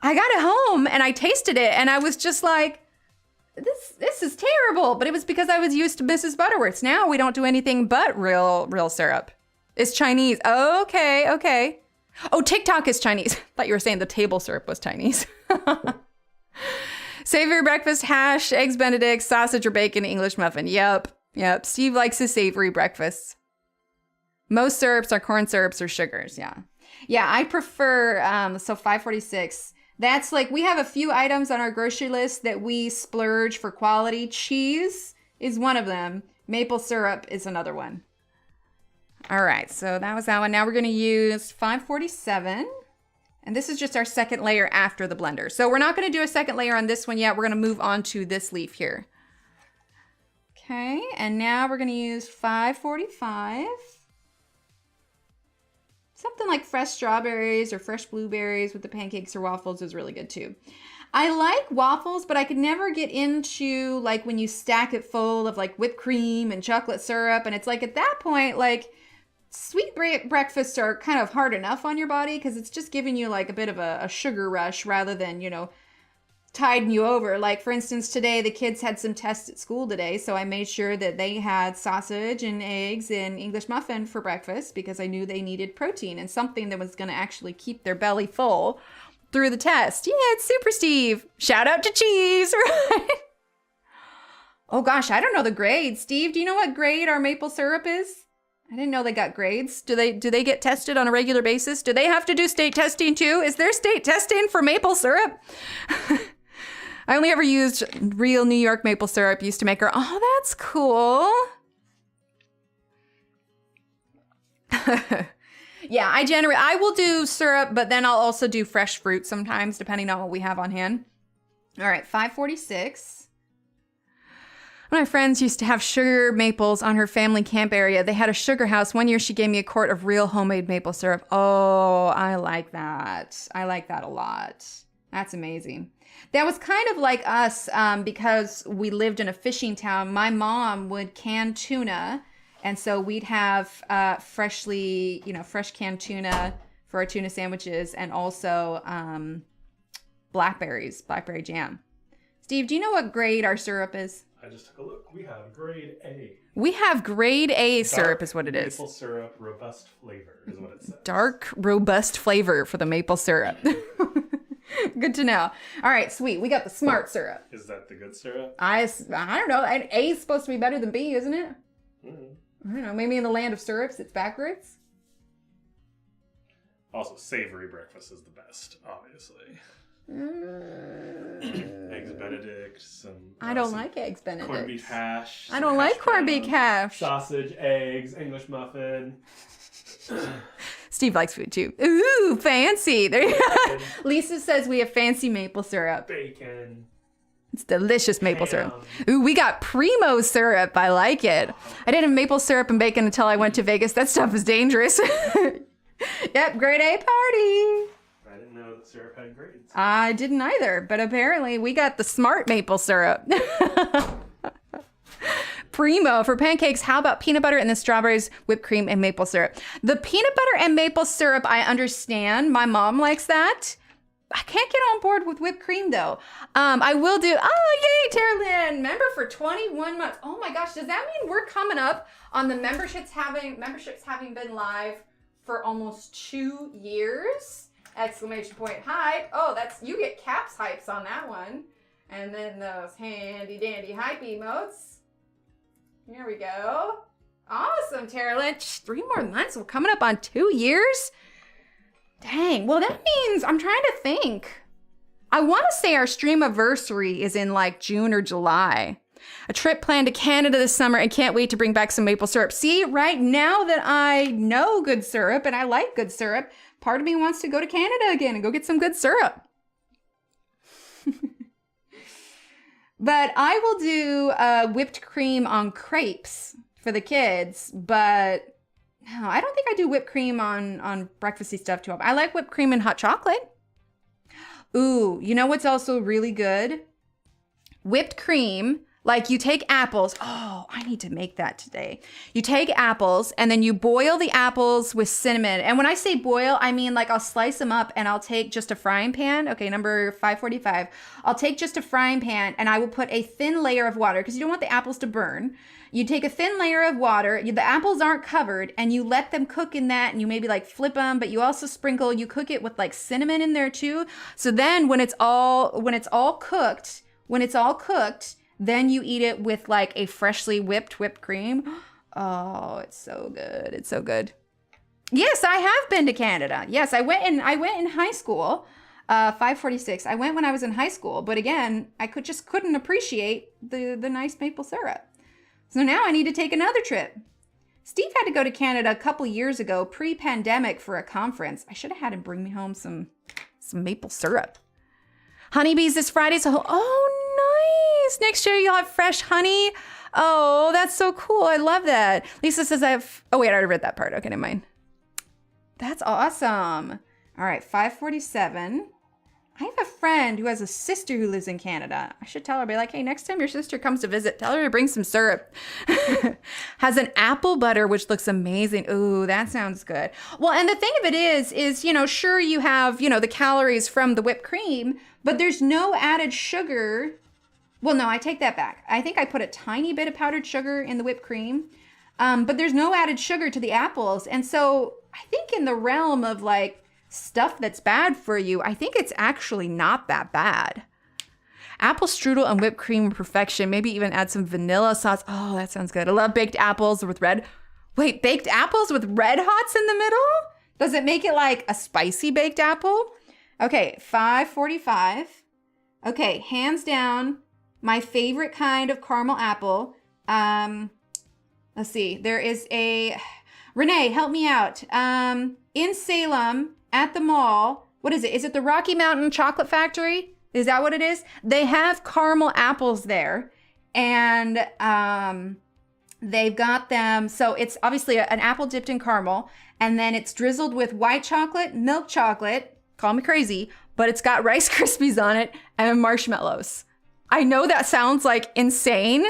Speaker 1: I got it home and I tasted it, and I was just like, this is terrible. But it was because I was used to Mrs. Butterworth's. Now we don't do anything but real syrup. It's Chinese. Okay. Oh, TikTok is Chinese. I thought you were saying the table syrup was Chinese. Savory breakfast, hash, eggs Benedict, sausage or bacon, English muffin. Yep. Steve likes his savory breakfasts. Most syrups are corn syrups or sugars. Yeah, I prefer, so 546. That's like, we have a few items on our grocery list that we splurge for quality. Cheese is one of them. Maple syrup is another one. All right, so that was that one. Now we're going to use 547. And this is just our second layer after the blender. So we're not going to do a second layer on this one yet. We're going to move on to this leaf here. Okay, and now we're going to use 545. Something like fresh strawberries or fresh blueberries with the pancakes or waffles is really good too. I like waffles, but I could never get into like when you stack it full of like whipped cream and chocolate syrup. And it's like at that point, like sweet breakfasts are kind of hard enough on your body because it's just giving you like a bit of a sugar rush rather than, you know, tiding you over. Like, for instance, today the kids had some tests at school today, so I made sure that they had sausage and eggs and English muffin for breakfast because I knew they needed protein and something that was going to actually keep their belly full through the test. Yeah, it's Super Steve. Shout out to cheese, right? Oh gosh, I don't know the grade. Steve, do you know what grade our maple syrup is? I didn't know they got grades. Do they get tested on a regular basis? Do they have to do state testing too? Is there state testing for maple syrup? I only ever used real New York maple syrup. Used to make her. Oh, that's cool. Yeah, I will do syrup, but then I'll also do fresh fruit sometimes, depending on what we have on hand. All right, 546. One of my friends used to have sugar maples on her family camp area. They had a sugar house. One year she gave me a quart of real homemade maple syrup. Oh, I like that. I like that a lot. That's amazing. That was kind of like us because we lived in a fishing town. My mom would can tuna, and so we'd have fresh canned tuna for our tuna sandwiches, and also blackberry jam. Steve, do you know what grade our syrup is?
Speaker 2: I just took a look. We have grade A.
Speaker 1: We have grade A syrup is what it is.
Speaker 2: Maple syrup, robust flavor is what it says.
Speaker 1: Dark, robust flavor for the maple syrup. Good to know. All right, sweet. We got the smart syrup.
Speaker 2: Is that the good syrup?
Speaker 1: I don't know. A is supposed to be better than B, isn't it?
Speaker 2: Mm-hmm.
Speaker 1: I don't know. Maybe in the land of syrups, it's backwards.
Speaker 2: Also, savory breakfast is the best, obviously. Eggs Benedict,
Speaker 1: I don't like eggs Benedict.
Speaker 2: Corned beef hash.
Speaker 1: I don't like corned beef hash.
Speaker 2: Sausage, eggs, English muffin.
Speaker 1: Steve likes food too. Ooh, fancy. There you go. Lisa says we have fancy maple syrup.
Speaker 2: Bacon.
Speaker 1: It's delicious maple syrup. Ooh, we got primo syrup. I like it. I didn't have maple syrup and bacon until I went to Vegas. That stuff is dangerous. Yep, grade A party.
Speaker 2: I didn't know that syrup had grades.
Speaker 1: I didn't either, but apparently we got the smart maple syrup. Primo for pancakes. How about peanut butter and then strawberries, whipped cream, and maple syrup? The peanut butter and maple syrup, I understand. My mom likes that. I can't get on board with whipped cream though. I will do. Oh, yay, Tara Lynn, member for 21 months. Oh my gosh, does that mean we're coming up on the memberships having been live for almost 2 years? Exclamation point hype. Oh, that's, you get caps hypes on that one. And then those handy dandy hype emotes. Here we go. Awesome, Tara Lynn. 3 more months. We're coming up on 2 years. Dang. Well, that means I'm trying to think. I want to say our stream anniversary is in like June or July. A trip planned to Canada this summer and can't wait to bring back some maple syrup. See, right now that I know good syrup and I like good syrup, part of me wants to go to Canada again and go get some good syrup. But I will do whipped cream on crepes for the kids, but no, I don't think I do whipped cream on breakfasty stuff too. I like whipped cream and hot chocolate. Ooh, you know what's also really good? Whipped cream. Like you take apples. Oh, I need to make that today. You take apples and then you boil the apples with cinnamon. And when I say boil, I mean like I'll slice them up and I'll take just a frying pan. Okay, number 545. I'll take just a frying pan and I will put a thin layer of water because you don't want the apples to burn. You take a thin layer of water. The apples aren't covered and you let them cook in that and you maybe like flip them, but you also you cook it with like cinnamon in there too. So then when it's all cooked, then you eat it with like a freshly whipped cream. Oh, it's so good. It's so good. Yes, I have been to Canada. Yes, I went in high school. 546. I went when I was in high school, but again, I couldn't appreciate the nice maple syrup. So now I need to take another trip. Steve had to go to Canada a couple years ago, pre-pandemic, for a conference. I should have had him bring me home some maple syrup. Honeybees this Friday, so nice. Next year you'll have fresh honey. Oh, that's so cool. I love that. Lisa says oh wait, I already read that part. Okay, never mind. That's awesome. All right, 547. I have a friend who has a sister who lives in Canada. I should tell her, be like, hey, next time your sister comes to visit, tell her to bring some syrup. Has an apple butter, which looks amazing. Ooh, that sounds good. Well, and the thing of it is, sure you have, the calories from the whipped cream, but there's no added sugar. Well, no, I take that back. I think I put a tiny bit of powdered sugar in the whipped cream, but there's no added sugar to the apples. And so I think in the realm of like stuff that's bad for you, I think it's actually not that bad. Apple strudel and whipped cream perfection. Maybe even add some vanilla sauce. Oh, that sounds good. I love baked apples with baked apples with red hots in the middle? Does it make it like a spicy baked apple? Okay, 545. Okay, hands down, my favorite kind of caramel apple. Let's see. There is a... Renee, help me out. In Salem, at the mall, what is it? Is it the Rocky Mountain Chocolate Factory? Is that what it is? They have caramel apples there. And they've got them. So it's obviously an apple dipped in caramel. And then it's drizzled with white chocolate, milk chocolate. Call me crazy. But it's got Rice Krispies on it and marshmallows. I know that sounds like insane,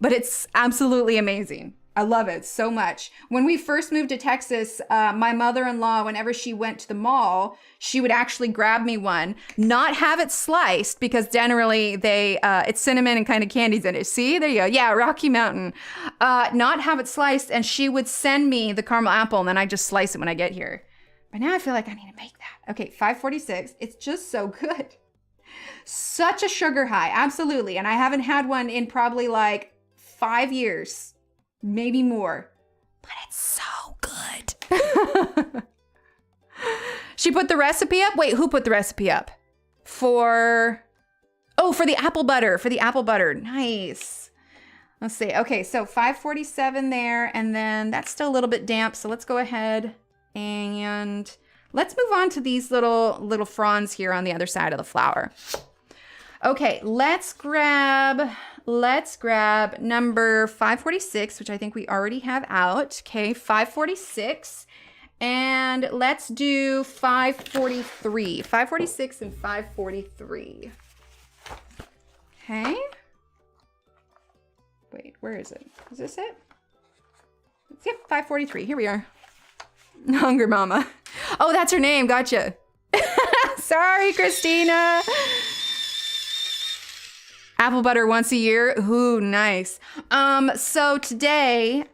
Speaker 1: but it's absolutely amazing. I love it so much. When we first moved to Texas, my mother-in-law, whenever she went to the mall, she would actually grab me one, not have it sliced because generally it's cinnamon and kind of candies in it. See, there you go. Yeah, Rocky Mountain. Not have it sliced, and she would send me the caramel apple, and then I just slice it when I get here. But now I feel like I need to make that. Okay, $5.46. It's just so good. Such a sugar high, absolutely. And I haven't had one in probably like 5 years. Maybe more, but it's so good. She put the recipe up. Wait, who put the recipe up? For the apple butter. Nice. Let's see. Okay, so 547 there, and then that's still a little bit damp. So let's go ahead and let's move on to these little fronds here on the other side of the flour. Okay, let's grab number 546, which I think we already have out. Okay, 546. And let's do 543. 546 and 543. Okay. Wait, where is it? Is this it? Yep, 543. Here we are. Hunger Mama. Oh, that's her name. Gotcha. Sorry, Christina. Apple butter once a year. Ooh, nice. So today,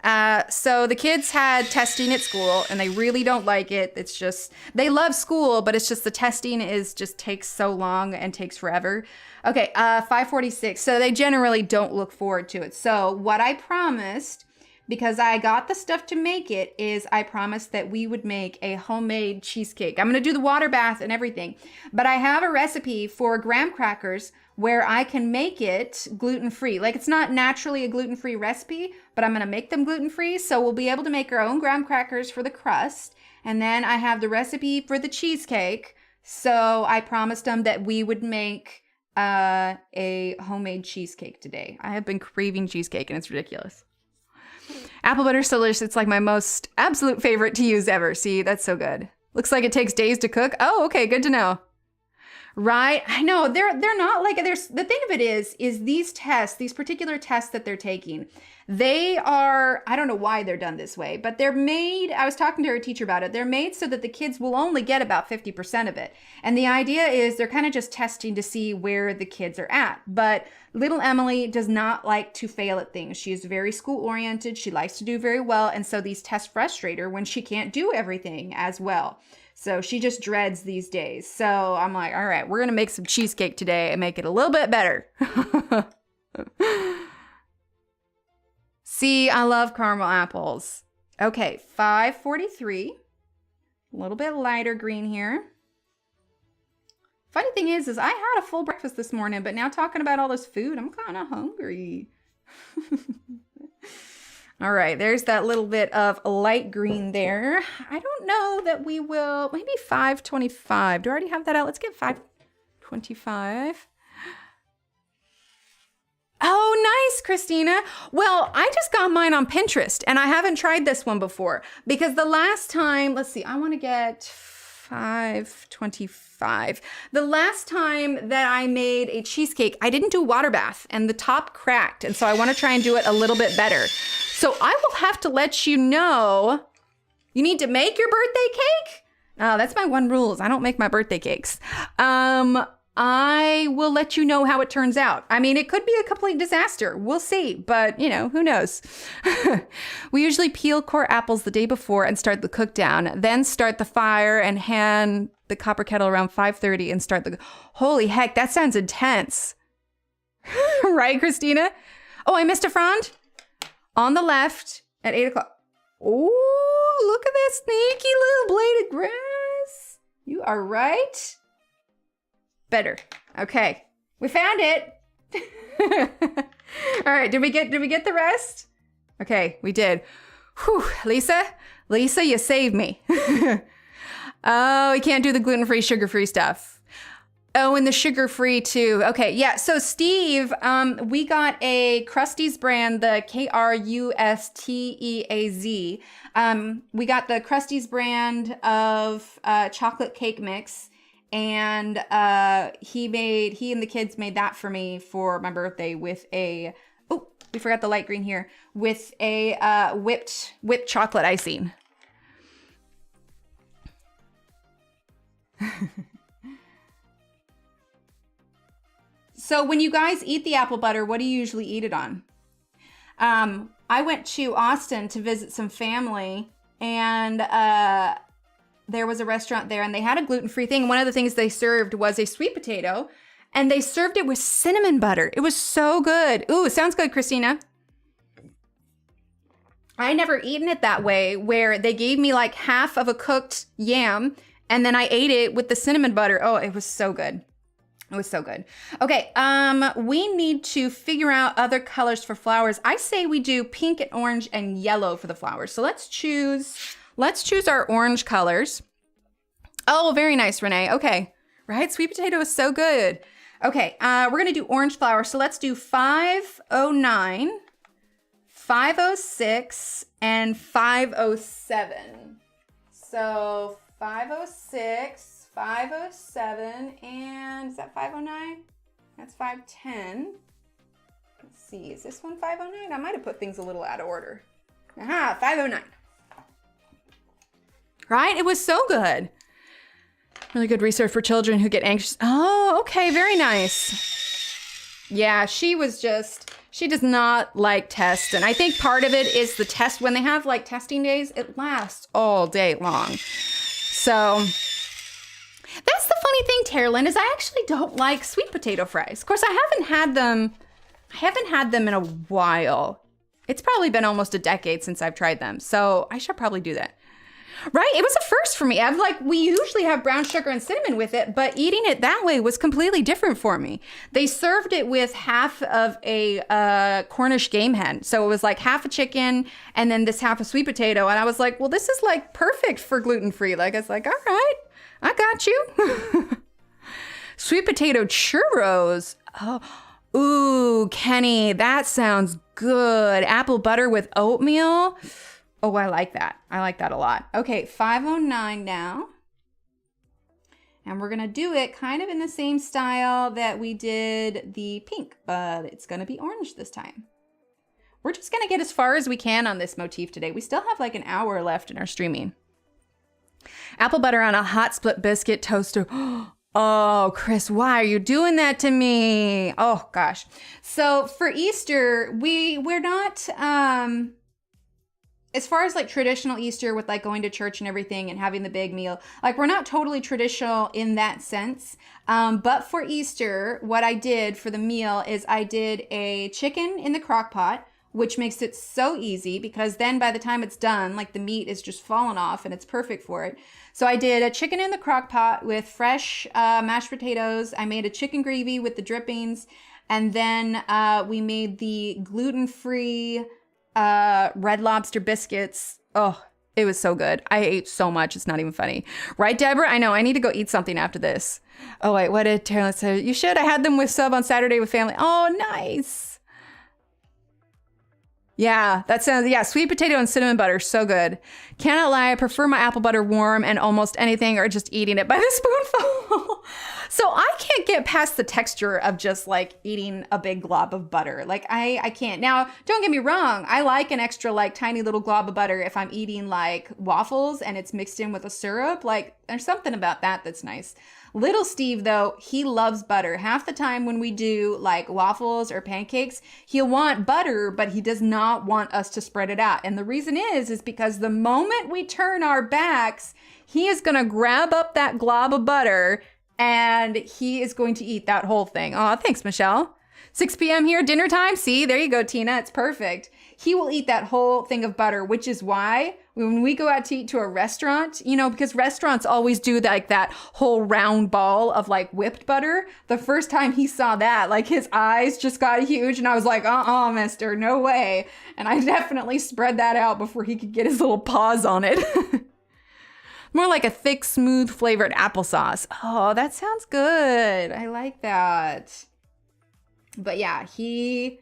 Speaker 1: so the kids had testing at school and they really don't like it. It's just, they love school, but it's just the testing just takes so long and takes forever. Okay, 546. So they generally don't look forward to it. So what I promised, because I got the stuff to make it, is I promised that we would make a homemade cheesecake. I'm gonna do the water bath and everything, but I have a recipe for graham crackers where I can make it gluten-free. Like, it's not naturally a gluten-free recipe, but I'm gonna make them gluten-free, so we'll be able to make our own graham crackers for the crust. And then I have the recipe for the cheesecake, so I promised them that we would make a homemade cheesecake today. I have been craving cheesecake, and it's ridiculous. Apple butter is delicious. It's like my most absolute favorite to use ever. See, that's so good. Looks like it takes days to cook. Oh, okay, good to know. Right? I know they're not like, there's the thing of it is these tests, these particular tests that they're taking, they are, I don't know why they're done this way, but they're made, I was talking to her teacher about it, they're made so that the kids will only get about 50% of it. And the idea is they're kind of just testing to see where the kids are at. But little Emily does not like to fail at things. She is very school oriented. She likes to do very well. And so these tests frustrate her when she can't do everything as well. So she just dreads these days. So I'm like, all right, we're going to make some cheesecake today and make it a little bit better. See, I love caramel apples. Okay, 543. A little bit lighter green here. Funny thing is I had a full breakfast this morning, but now talking about all this food, I'm kind of hungry. All right, there's that little bit of light green there. I don't know that we will, maybe 525. Do I already have that out? Let's get 525. Oh, nice, Christina. Well, I just got mine on Pinterest and I haven't tried this one before because the last time, let's see, I want to get 525. The last time that I made a cheesecake, I didn't do water bath and the top cracked. And so I want to try and do it a little bit better. So I will have to let you know, you need to make your birthday cake? Oh, that's my one rule is I don't make my birthday cakes. I will let you know how it turns out. I mean, it could be a complete disaster. We'll see, but you know, who knows? We usually peel core apples the day before and start the cook down, then start the fire and hand the copper kettle around 5:30 and start the, holy heck, that sounds intense. Right, Christina? Oh, I missed a frond? On the left at 8 o'clock. Oh, look at that sneaky little blade of grass. You are right. Better. Okay. We found it. All right. Did we get the rest? Okay, we did. Whew, Lisa, you saved me. Oh, we can't do the gluten-free, sugar-free stuff. Oh, and the sugar-free too. Okay, yeah. So Steve, we got a Krusteaz brand, the Krusteaz. We got the Krusteaz brand of chocolate cake mix. And he and the kids made that for me for my birthday with a, oh, we forgot the light green here, with a whipped chocolate icing. So when you guys eat the apple butter, what do you usually eat it on? I went to Austin to visit some family, and there was a restaurant there, and they had a gluten-free thing. One of the things they served was a sweet potato, and they served it with cinnamon butter. It was so good. Ooh, sounds good, Christina. I never eaten it that way, where they gave me like half of a cooked yam, and then I ate it with the cinnamon butter. Oh, it was so good. It was so good. Okay, we need to figure out other colors for flowers. I say we do pink and orange and yellow for the flowers. So let's choose our orange colors. Oh, very nice, Renee. Okay, right? Sweet potato is so good. Okay, we're gonna do orange flowers. So let's do 509, 506, and 507. So 506, 507, and is that 509? That's 510. Let's see, is this one 509? I might have put things a little out of order. Aha, 509. Right? It was so good. Really good research for children who get anxious. Oh, okay, very nice. Yeah, she does not like tests. And I think part of it is the test. When they have like testing days, it lasts all day long. So that's the funny thing, Terlin, is I actually don't like sweet potato fries. Of course, I haven't had them in a while. It's probably been almost a decade since I've tried them. So I should probably do that. Right? It was a first for me. We usually have brown sugar and cinnamon with it, but eating it that way was completely different for me. They served it with half of a Cornish game hen. So it was like half a chicken and then this half a sweet potato. And I was like, well, this is like perfect for gluten-free. Like, it's like, all right, I got you. Sweet potato churros. Oh, ooh, Kenny, that sounds good. Apple butter with oatmeal. Oh, I like that. I like that a lot. Okay, 509 now. And we're going to do it kind of in the same style that we did the pink, but it's going to be orange this time. We're just going to get as far as we can on this motif today. We still have like an hour left in our streaming. Apple butter on a hot split biscuit toaster. Oh, Chris, why are you doing that to me? Oh, gosh. So for Easter, we're not... as far as like traditional Easter with like going to church and everything and having the big meal, like we're not totally traditional in that sense. But for Easter, what I did for the meal is I did a chicken in the crock pot, which makes it so easy because then by the time it's done, like the meat is just falling off and it's perfect for it. So I did a chicken in the crock pot with fresh mashed potatoes. I made a chicken gravy with the drippings. And then we made the gluten-free Red Lobster biscuits. Oh, it was so good. I ate so much. It's not even funny. Right, Deborah? I know. I need to go eat something after this. Oh, wait. What did Taylor say? You should. I had them with sub on Saturday with family. Oh, nice. Yeah, that sounds, yeah, sweet potato and cinnamon butter. So good. Cannot lie. I prefer my apple butter warm and almost anything or just eating it by the spoonful. So I can't get past the texture of just like eating a big glob of butter. Like I can't. Now, don't get me wrong. I like an extra like tiny little glob of butter if I'm eating like waffles and it's mixed in with a syrup. Like there's something about that that's nice. Little Steve, though, he loves butter. Half the time when we do like waffles or pancakes, he'll want butter, but he does not want us to spread it out. And the reason is because the moment we turn our backs, he is going to grab up that glob of butter and he is going to eat that whole thing. Oh, thanks, Michelle. 6 p.m. here, dinner time. See, there you go, Tina. It's perfect. He will eat that whole thing of butter, which is why when we go out to eat to a restaurant, you know, because restaurants always do like that whole round ball of like whipped butter. The first time he saw that, like his eyes just got huge and I was like, mister, no way. And I definitely spread that out before he could get his little paws on it. More like a thick, smooth flavored applesauce. Oh, that sounds good. I like that. But yeah, he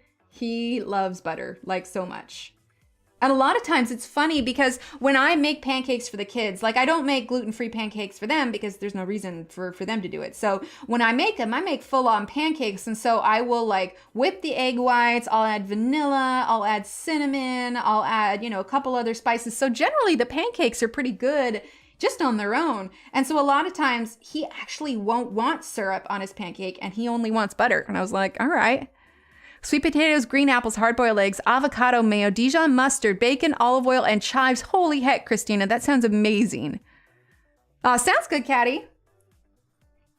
Speaker 1: loves butter like so much. And a lot of times it's funny because when I make pancakes for the kids, like I don't make gluten-free pancakes for them because there's no reason for them to do it. So when I make them, I make full-on pancakes. And so I will like whip the egg whites, I'll add vanilla, I'll add cinnamon, I'll add, you know, a couple other spices. So generally the pancakes are pretty good just on their own. And so a lot of times he actually won't want syrup on his pancake and he only wants butter. And I was like, all right. Sweet potatoes, green apples, hard-boiled eggs, avocado, mayo, Dijon mustard, bacon, olive oil, and chives. Holy heck, Christina, that sounds amazing. Sounds good, Caddy.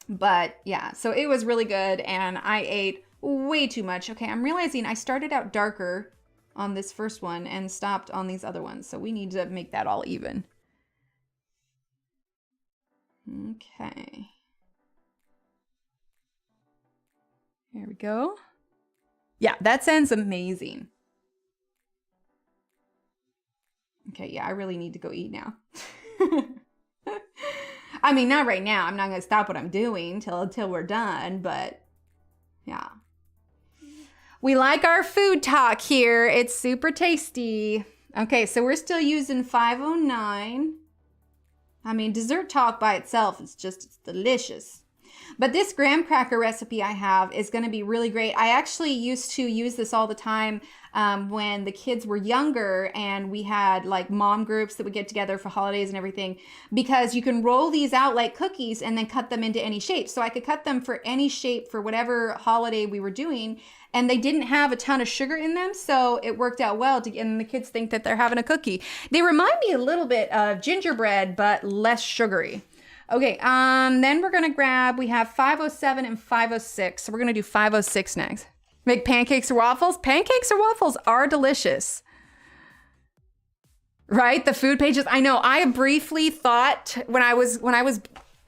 Speaker 1: But yeah, so it was really good, and I ate way too much. Okay, I'm realizing I started out darker on this first one and stopped on these other ones, so we need to make that all even. Okay. Here we go. Yeah, that sounds amazing. Okay, yeah, I really need to go eat now. I mean, not right now. I'm not going to stop what I'm doing till we're done, but yeah. We like our food talk here. It's super tasty. Okay, so we're still using 509. I mean, dessert talk by itself is just it's delicious. But this graham cracker recipe I have is going to be really great. I actually used to use this all the time when the kids were younger and we had like mom groups that would get together for holidays and everything, because you can roll these out like cookies and then cut them into any shape. So I could cut them for any shape for whatever holiday we were doing. And they didn't have a ton of sugar in them, so it worked out well. And the kids think that they're having a cookie. They remind me a little bit of gingerbread, but less sugary. Okay, then we're gonna grab, we have 507 and 506. So we're gonna do 506 next. Make pancakes or waffles? Pancakes or waffles are delicious. Right, the food pages. I know, I briefly thought when I was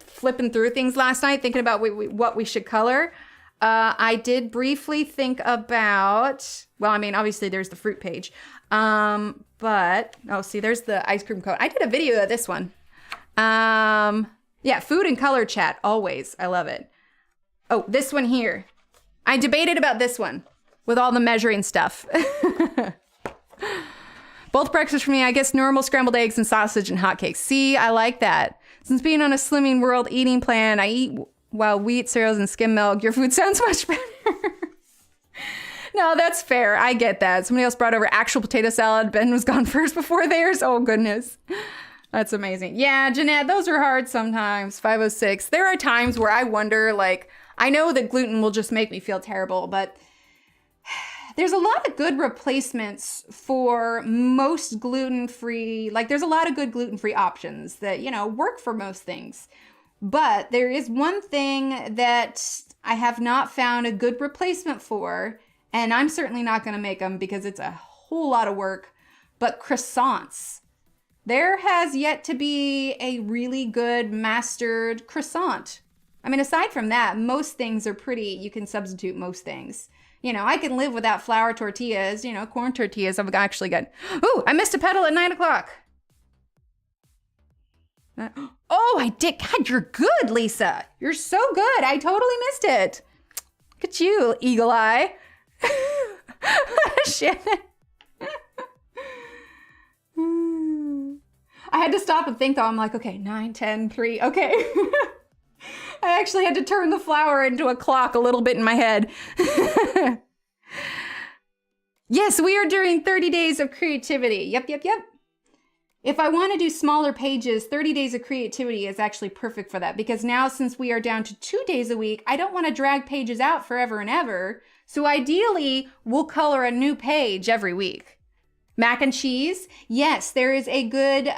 Speaker 1: flipping through things last night, thinking about what we should color, I did briefly think about, well, I mean, obviously there's the fruit page. But, oh, see, there's the ice cream cone. I did a video of this one. Yeah, food and color chat, always. I love it. Oh, this one here. I debated about this one with all the measuring stuff. Both breakfast for me, I guess normal scrambled eggs and sausage and hotcakes. See, I like that. Since being on a Slimming World eating plan, I eat while wheat, cereals, and skim milk. Your food sounds much better. No, that's fair. I get that. Somebody else brought over actual potato salad. Ben was gone first before theirs. Oh, goodness. That's amazing. Yeah, Jeanette, those are hard sometimes. 506. There are times where I wonder, like, I know that gluten will just make me feel terrible, but there's a lot of good replacements for most gluten-free. Like, there's a lot of good gluten-free options that, you know, work for most things. But there is one thing that I have not found a good replacement for, and I'm certainly not going to make them because it's a whole lot of work, but croissants. There has yet to be a really good mastered croissant. I mean, aside from that, most things are pretty, you can substitute most things. You know, I can live without flour tortillas, you know, corn tortillas I've actually got. Ooh, I missed a pedal at 9 o'clock. Oh, I did. God, you're good, Lisa. You're so good. I totally missed it. Look at you, Eagle Eye. Shannon. I had to stop and think though. I'm like, okay, 9, 10, 3. Okay. I actually had to turn the flour into a clock a little bit in my head. Yes, we are doing 30 days of creativity. Yep. If I want to do smaller pages, 30 days of creativity is actually perfect for that, because now since we are down to 2 days a week, I don't want to drag pages out forever and ever. So ideally, we'll color a new page every week. Mac and cheese. Yes, there is a good,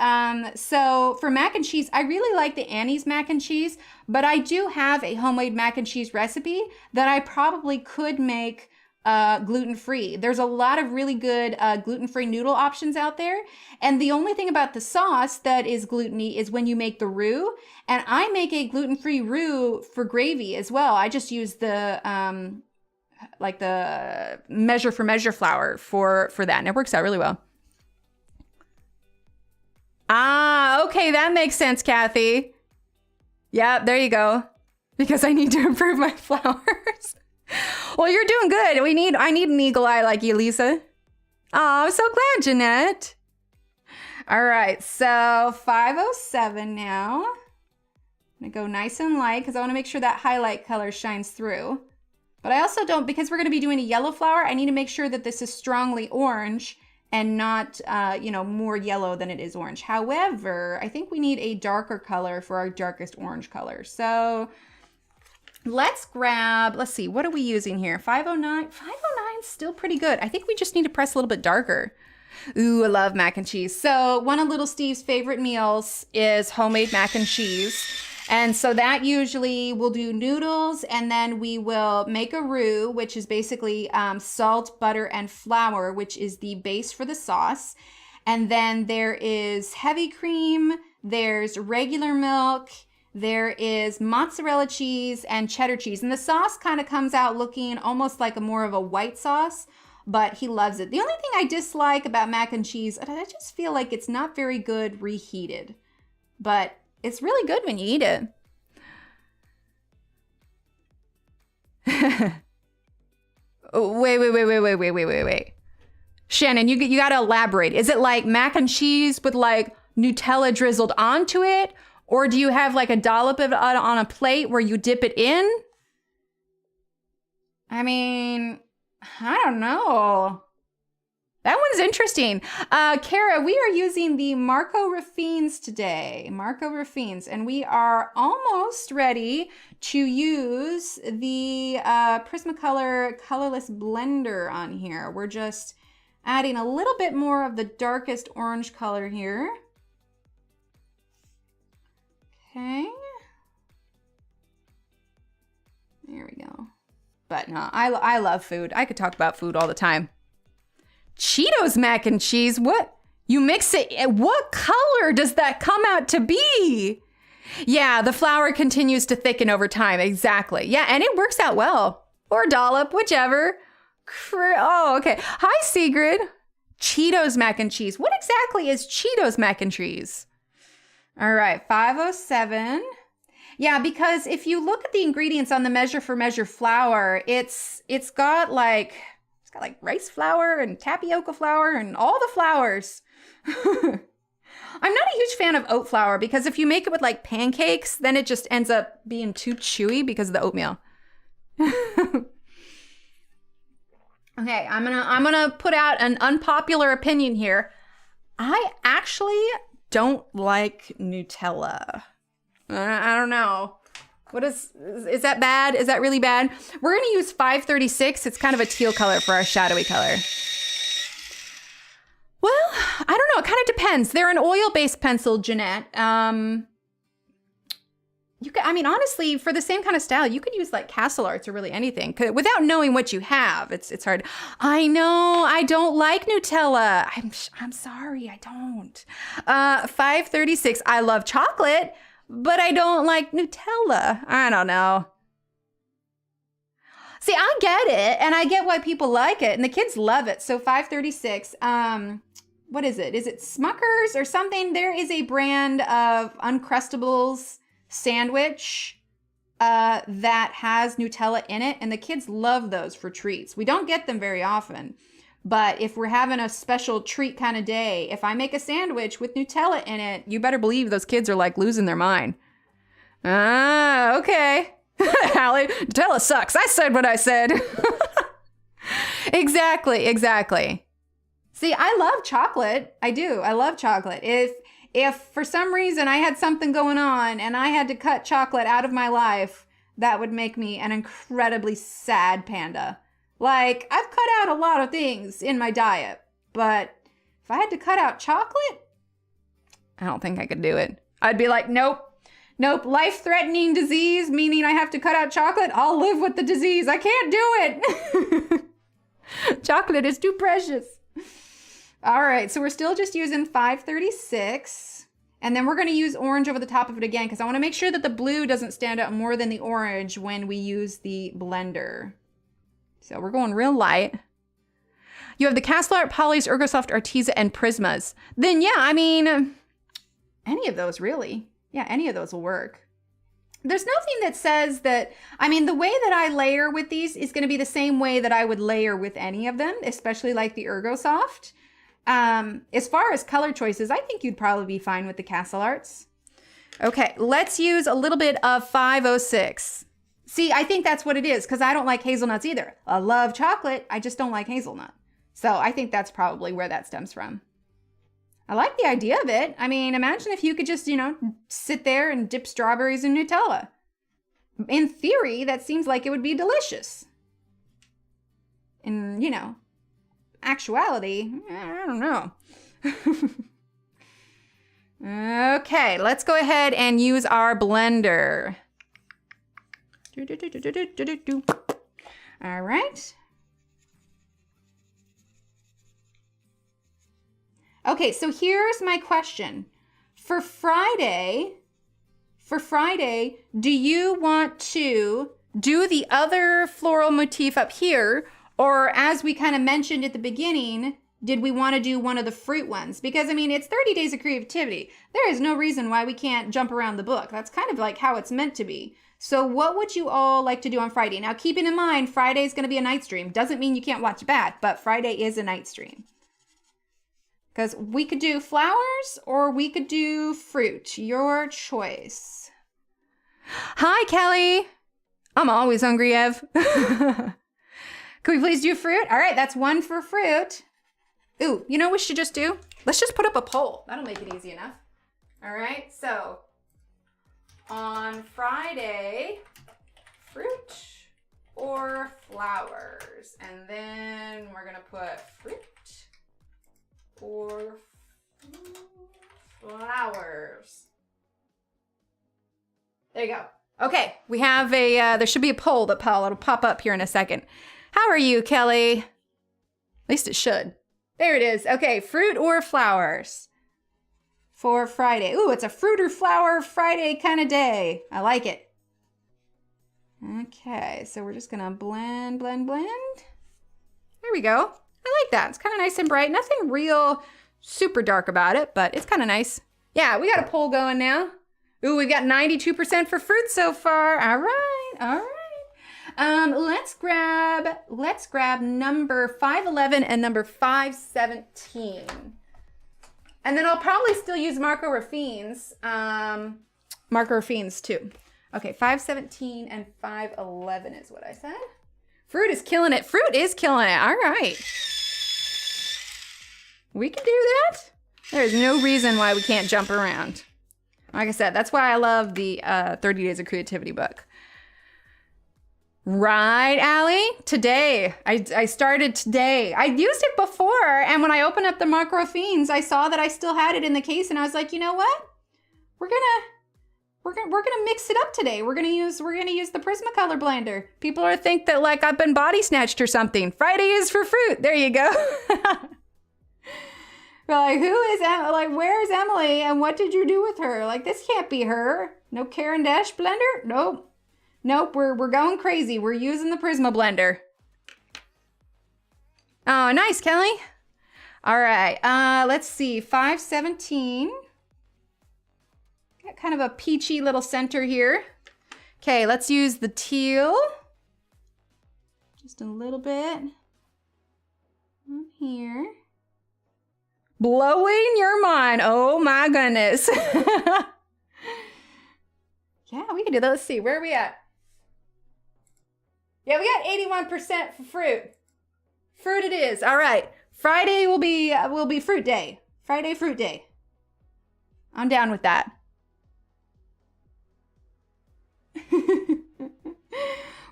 Speaker 1: so for mac and cheese, I really like the Annie's mac and cheese, but I do have a homemade mac and cheese recipe that I probably could make gluten-free. There's a lot of really good gluten-free noodle options out there. And the only thing about the sauce that is gluten-y is when you make the roux. And I make a gluten-free roux for gravy as well. I just use the, like the measure flour for that. And it works out really well. Ah, okay. That makes sense, Kathy. Yeah, there you go. Because I need to improve my flours. Well, you're doing good. I need an eagle eye like you, Lisa. Oh, I'm so glad, Jeanette. All right, so 507 now. I'm gonna go nice and light because I want to make sure that highlight color shines through. But I also don't, because we're gonna be doing a yellow flower, I need to make sure that this is strongly orange and not, more yellow than it is orange. However, I think we need a darker color for our darkest orange color. So let's see, what are we using here? 509. 509 is still pretty good. I think we just need to press a little bit darker. Ooh, I love mac and cheese. So one of Little Steve's favorite meals is homemade mac and cheese. And so that usually we'll do noodles, and then we will make a roux, which is basically salt, butter, and flour, which is the base for the sauce. And then there is heavy cream, there's regular milk, there is mozzarella cheese and cheddar cheese. And the sauce kind of comes out looking almost like more of a white sauce, but he loves it. The only thing I dislike about mac and cheese, I just feel like it's not very good reheated, but it's really good when you eat it. Wait. Shannon, you gotta elaborate. Is it like mac and cheese with like Nutella drizzled onto it? Or do you have like a dollop of it on a plate where you dip it in? I mean, I don't know. That one's interesting. Kara, we are using the Marco Raffines today. Marco Raffines. And we are almost ready to use the Prismacolor Colorless blender on here. We're just adding a little bit more of the darkest orange color here. Okay. There we go. But no, I love food. I could talk about food all the time. Cheetos mac and cheese, what? You mix it, what color does that come out to be? Yeah, the flour continues to thicken over time, exactly. Yeah, and it works out well. Or dollop, whichever. Oh, okay. Hi, Sigrid. Cheetos mac and cheese. What exactly is Cheetos mac and cheese? All right, 507. Yeah, because if you look at the ingredients on the Measure for Measure flour, it's got like rice flour and tapioca flour and all the flours. I'm not a huge fan of oat flour because if you make it with like pancakes, then it just ends up being too chewy because of the oatmeal. Okay, I'm gonna put out an unpopular opinion here. I actually don't like Nutella. I don't know. What is that bad? Is that really bad? We're going to use 536. It's kind of a teal color for our shadowy color. Well, I don't know. It kind of depends. They're an oil-based pencil, Jeanette. Honestly, for the same kind of style, you could use like Castle Arts or really anything without knowing what you have. It's hard. I know. I don't like Nutella. I'm sorry. I don't. 536. I love chocolate, but I don't like Nutella. I don't know. See, I get it, and I get why people like it, and the kids love it. So 536, what is it? Is it Smuckers or something? There is a brand of Uncrustables sandwich that has Nutella in it, and the kids love those for treats. We don't get them very often. But if we're having a special treat kind of day, if I make a sandwich with Nutella in it, you better believe those kids are like losing their mind. Ah, okay. Hallie, Nutella sucks. I said what I said. Exactly. See, I love chocolate. I do. I love chocolate. If for some reason I had something going on and I had to cut chocolate out of my life, that would make me an incredibly sad panda. Like, I've cut out a lot of things in my diet, but if I had to cut out chocolate, I don't think I could do it. I'd be like, nope, life-threatening disease, meaning I have to cut out chocolate. I'll live with the disease. I can't do it. Chocolate is too precious. All right, so we're still just using 536, and then we're going to use orange over the top of it again because I want to make sure that the blue doesn't stand out more than the orange when we use the blender. So we're going real light. You have the Castle Art, Polly's, Ergosoft, Arteza, and Prismas. Then yeah, I mean, any of those really. Yeah, any of those will work. there's nothing that says that, I mean, the way that I layer with these is going to be the same way that I would layer with any of them, especially like the Ergosoft. As far as color choices, I think you'd probably be fine with the Castle Arts. Okay, let's use a little bit of 506. See, I think that's what it is, because I don't like hazelnuts either. I love chocolate, I just don't like hazelnut. So I think that's probably where that stems from. I like the idea of it. I mean, imagine if you could just, you know, sit there and dip strawberries in Nutella. In theory, that seems like it would be delicious. In, you know, actuality, I don't know. Okay, let's go ahead and use our blender. All right. Okay, so here's my question. For Friday, do you want to do the other floral motif up here? Or as we kind of mentioned at the beginning, did we want to do one of the fruit ones? Because, I mean, it's 30 days of creativity. There is no reason why we can't jump around the book. That's kind of like how it's meant to be. So what would you all like to do on Friday? Now, keeping in mind, Friday is going to be a night stream. Doesn't mean you can't watch back, but Friday is a night stream. Because we could do flowers or we could do fruit. Your choice. Hi, Kelly. I'm always hungry, Ev. Can we please do fruit? All right, that's one for fruit. Ooh, you know what we should just do? Let's just put up a poll. That'll make it easy enough. All right, so on Friday, fruit or flowers? And then we're gonna put fruit or flowers. There you go. Okay, we have a, there should be a poll that'll pop up here in a second. How are you, Kelly? At least it should. There it is. Okay, fruit or flowers for Friday. Ooh, it's a fruit or flower Friday kind of day. I like it. Okay, so we're just gonna blend. There we go. I like that. It's kind of nice and bright. Nothing real super dark about it, but it's kind of nice. Yeah, we got a poll going now. Ooh, we've got 92% for fruit so far. All right. Let's grab number 511 and number 517. And then I'll probably still use Marco Raffines too. Okay, 517 and 511 is what I said. Fruit is killing it. Fruit is killing it. All right. We can do that. There's no reason why we can't jump around. Like I said, that's why I love the 30 Days of Creativity book. Right, Allie? Today. I started today. I used it before, and when I opened up the Marco Raffines, I saw that I still had it in the case, and I was like, you know what? We're gonna mix it up today. We're gonna use the Prismacolor blender. People are think that like I've been body snatched or something. Friday is for fruit. There you go. We're like, where's Emily and what did you do with her? Like, this can't be her. No Caran d'Ache blender? Nope, we're going crazy. We're using the Prisma blender. Oh, nice, Kelly. All right, let's see, 517. Got kind of a peachy little center here. Okay, let's use the teal. Just a little bit on here. Blowing your mind. Oh my goodness. Yeah, we can do that. Let's see, where are we at? Yeah, we got 81% for fruit. Fruit it is. All right. Friday will be fruit day. Friday fruit day. I'm down with that.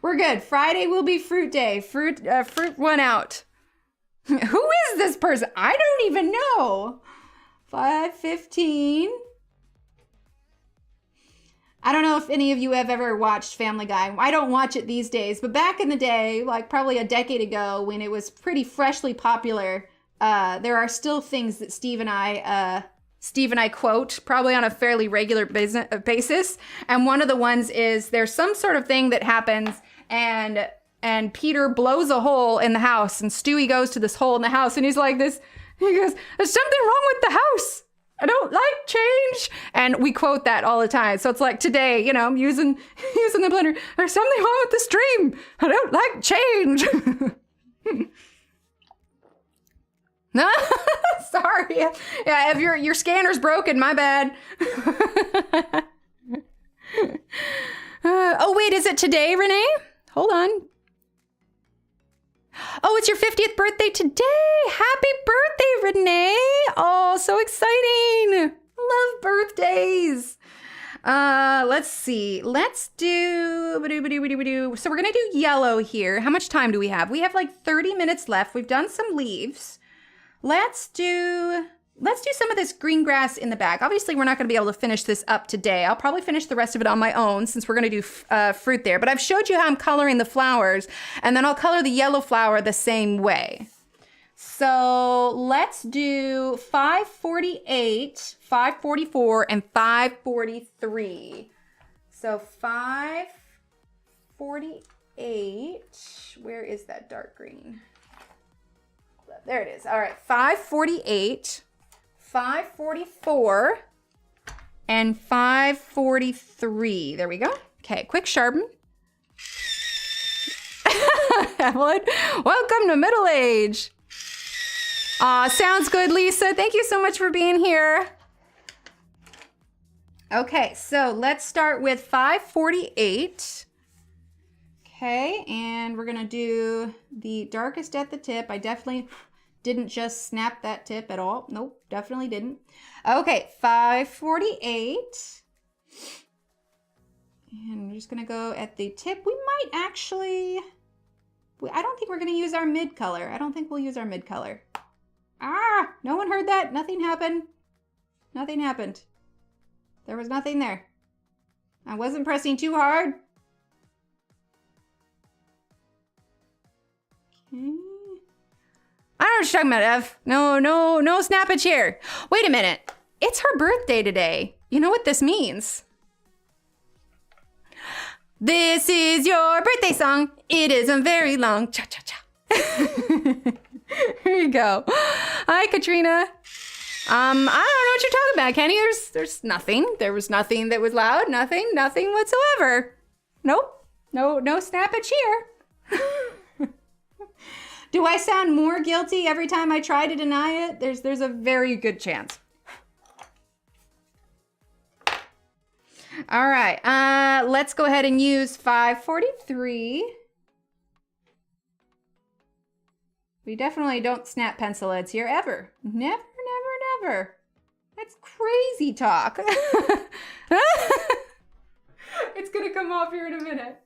Speaker 1: We're good. Friday will be fruit day. Fruit won out. Who is this person? I don't even know. 515. I don't know if any of you have ever watched Family Guy. I don't watch it these days, but back in the day, like probably a decade ago when it was pretty freshly popular, there are still things that Steve and I quote probably on a fairly regular basis. And one of the ones is there's some sort of thing that happens and Peter blows a hole in the house and Stewie goes to this hole in the house and he's like this. He goes, there's something wrong with the house. I don't like change. change. And we quote that all the time. So it's like today, you know, I'm using the blender. There's something wrong with the stream. I don't like change. No, sorry. Yeah, if your scanner's broken, my bad. Oh, wait, is it today, Renee? Hold on. Oh, it's your 50th birthday today. Happy birthday, Renee. Oh, so exciting. Love birthdays. Let's see. Let's do, so we're going to do yellow here. How much time do we have? We have like 30 minutes left. We've done some leaves. Let's do some of this green grass in the back. Obviously, we're not going to be able to finish this up today. I'll probably finish the rest of it on my own since we're going to do fruit there. But I've showed you how I'm coloring the flowers, and then I'll color the yellow flower the same way. So let's do 548, 544, and 543. So 548, where is that dark green? There it is. All right, 548, 544, and 543. There we go. Okay, quick sharpen. Evelyn, welcome to middle age. Sounds good, Lisa. Thank you so much for being here. Okay, so let's start with 548. Okay, and we're gonna do the darkest at the tip. I definitely didn't just snap that tip at all. Nope, definitely didn't. Okay, 548. And we're just gonna go at the tip. We might actually, I don't think we're gonna use our mid color. I don't think we'll use our mid color. Ah, no one heard that. Nothing happened. Nothing happened. There was nothing there. I wasn't pressing too hard. Okay. I don't know what you're talking about, Ev. No snappage here. Wait a minute. It's her birthday today. You know what this means? This is your birthday song. It isn't very long. Cha cha cha. Here you go. Hi, Katrina. I don't know what you're talking about, Kenny. There's nothing. There was nothing that was loud. Nothing whatsoever. Nope. No snappage here. Do I sound more guilty every time I try to deny it? There's a very good chance. All right, let's go ahead and use 543. We definitely don't snap pencil heads here ever. Never. That's crazy talk. It's gonna come off here in a minute.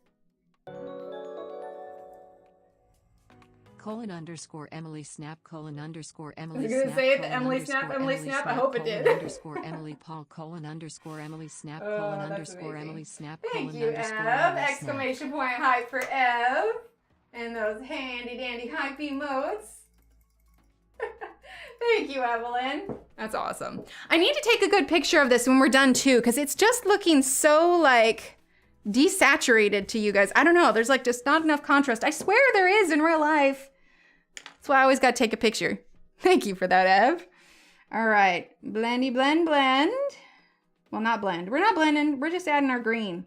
Speaker 3: ;Emily snap ;Emily
Speaker 1: Is it gonna say it? Emily snap. I hope it did.
Speaker 3: ;Emily Paul ;Emily snap
Speaker 1: that's
Speaker 3: Emily snap
Speaker 1: Thank you, Ev. Exclamation point hype for Ev. And those handy dandy hype emotes. Thank you, Evelyn. That's awesome. I need to take a good picture of this when we're done too, because it's just looking so like desaturated to you guys. I don't know. There's like just not enough contrast. I swear there is in real life. That's why I always got to take a picture. Thank you for that, Ev. All right. Blendy, blend. Well, not blend. We're not blending. We're just adding our green.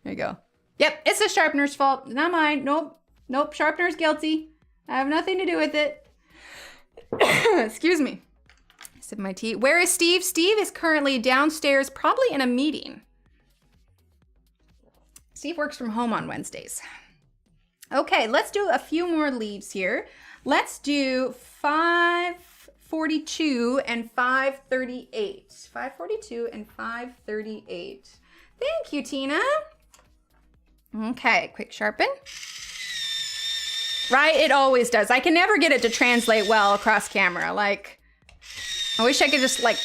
Speaker 1: There you go. Yep, it's the sharpener's fault. Not mine. Nope. Sharpener's guilty. I have nothing to do with it. Excuse me. I sipped my tea. Where is Steve? Steve is currently downstairs, probably in a meeting. Steve works from home on Wednesdays. Okay, let's do a few more leaves here. Let's do 542 and 538. 542 and 538. Thank you, Tina. Okay, quick sharpen. Right, it always does. I can never get it to translate well across camera. Like, I wish I could just like,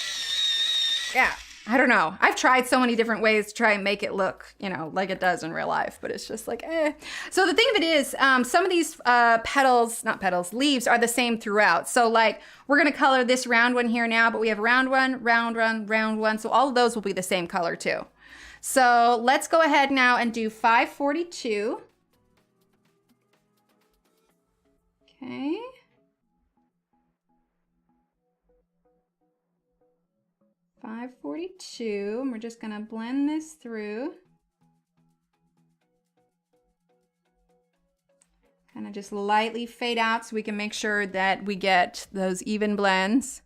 Speaker 1: yeah, I don't know. I've tried so many different ways to try and make it look, you know, like it does in real life, but it's just like, eh. So the thing of it is, some of these leaves are the same throughout. So like, we're gonna color this round one here now, but we have round one. So all of those will be the same color too. So let's go ahead now and do 542. Okay. 542, and we're just gonna blend this through. Kind of just lightly fade out so we can make sure that we get those even blends.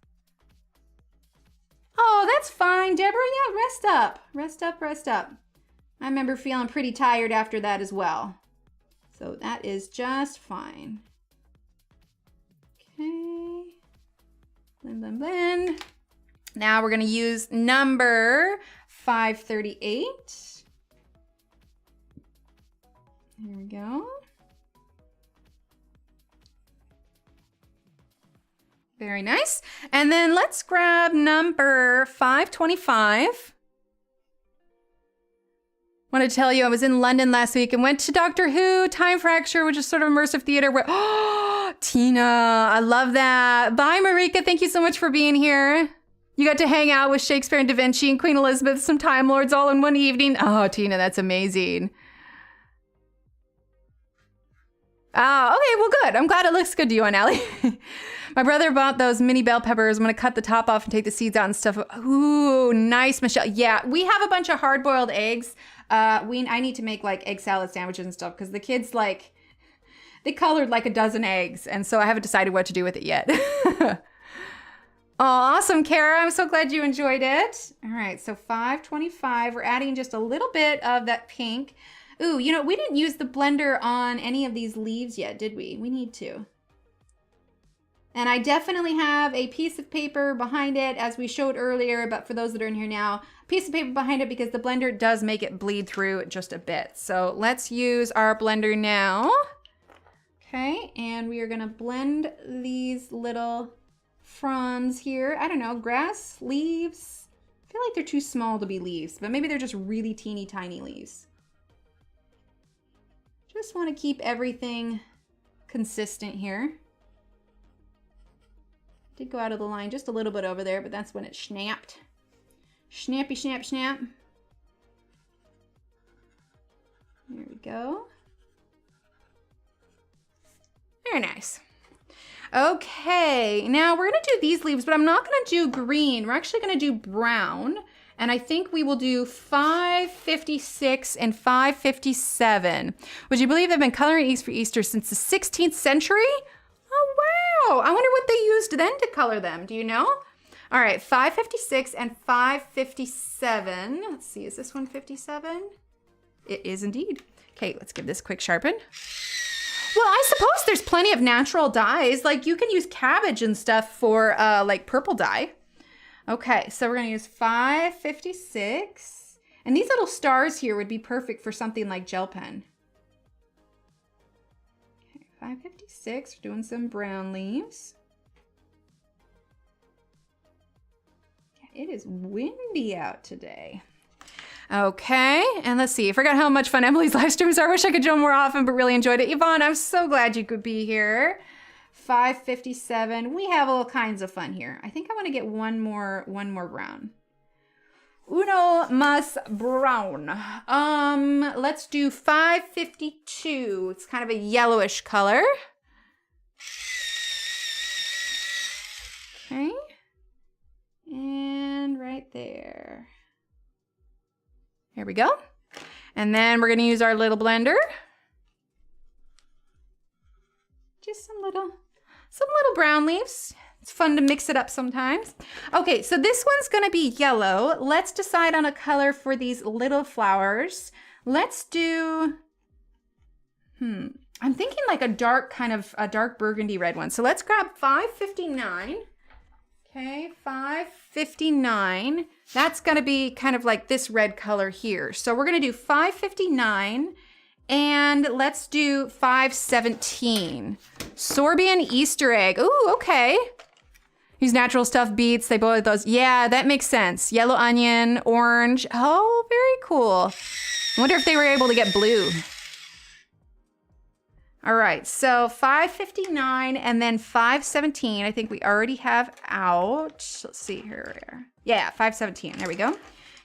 Speaker 1: Oh, that's fine, Deborah. Yeah, rest up. Rest up, rest up. I remember feeling pretty tired after that as well. So that is just fine. Okay. Blend, blend, blend. Now we're going to use number 538. Here we go. Very nice. And then let's grab number 525. Want to tell you, I was in London last week and went to Doctor Who Time Fracture, which is sort of immersive theater where, oh, Tina, I love that. Bye, Marika. Thank you so much for being here. You got to hang out with Shakespeare and Da Vinci and Queen Elizabeth, some Time Lords all in one evening. Oh, Tina, that's amazing. Oh, okay, well, good. I'm glad it looks good to you, Aunt Allie. My brother bought those mini bell peppers. I'm going to cut the top off and take the seeds out and stuff. Ooh, nice, Michelle. Yeah, we have a bunch of hard-boiled eggs. I need to make like egg salad sandwiches and stuff because the kids they colored like a dozen eggs. And so I haven't decided what to do with it yet. Oh, awesome, Kara. I'm so glad you enjoyed it. All right, so 525. We're adding just a little bit of that pink. Ooh, you know, we didn't use the blender on any of these leaves yet, did we? We need to. And I definitely have a piece of paper behind it, as we showed earlier, but for those that are in here now, a piece of paper behind it because the blender does make it bleed through just a bit. So let's use our blender now. Okay, and we are gonna blend these little fronds here. I don't know, grass, leaves. I feel like they're too small to be leaves, but maybe they're just really teeny tiny leaves. Just wanna keep everything consistent here. Did go out of the line just a little bit over there, but that's when it snapped. Snappy, snap, snap. There we go. Very nice. Okay, now we're gonna do these leaves, but I'm not gonna do green. We're actually gonna do brown. And I think we will do 556 and 557. Would you believe they've been coloring eggs for Easter since the 16th century? Oh, wow. I wonder what they used then to color them. Do you know? All right, 556 and 557. Let's see, is this one 57? It is indeed. Okay, let's give this a quick sharpen. Well, I suppose there's plenty of natural dyes. Like you can use cabbage and stuff for like purple dye. Okay, so we're gonna use 556. And these little stars here would be perfect for something like gel pen. 556, we're doing some brown leaves. Yeah, it is windy out today. Okay, and let's see. I forgot how much fun Emily's live streams are. I wish I could join more often, but really enjoyed it. Yvonne, I'm so glad you could be here. 557. We have all kinds of fun here. I think I want to get one more brown. Uno más brown. Let's do 552. It's kind of a yellowish color. Okay. And right there. Here we go. And then we're going to use our little blender. Just some little brown leaves. It's fun to mix it up sometimes. Okay, so this one's gonna be yellow. Let's decide on a color for these little flowers. Let's do, I'm thinking like a dark burgundy red one. So let's grab 559. Okay, 559. That's gonna be kind of like this red color here. So we're gonna do 559 and let's do 517. Sorbian Easter egg. Ooh, okay. Use natural stuff, beets, they boil those. Yeah, that makes sense. Yellow onion, orange. Oh, very cool. I wonder if they were able to get blue. All right, so 559 and then 517, I think we already have out. Let's see here. Yeah, 517, there we go.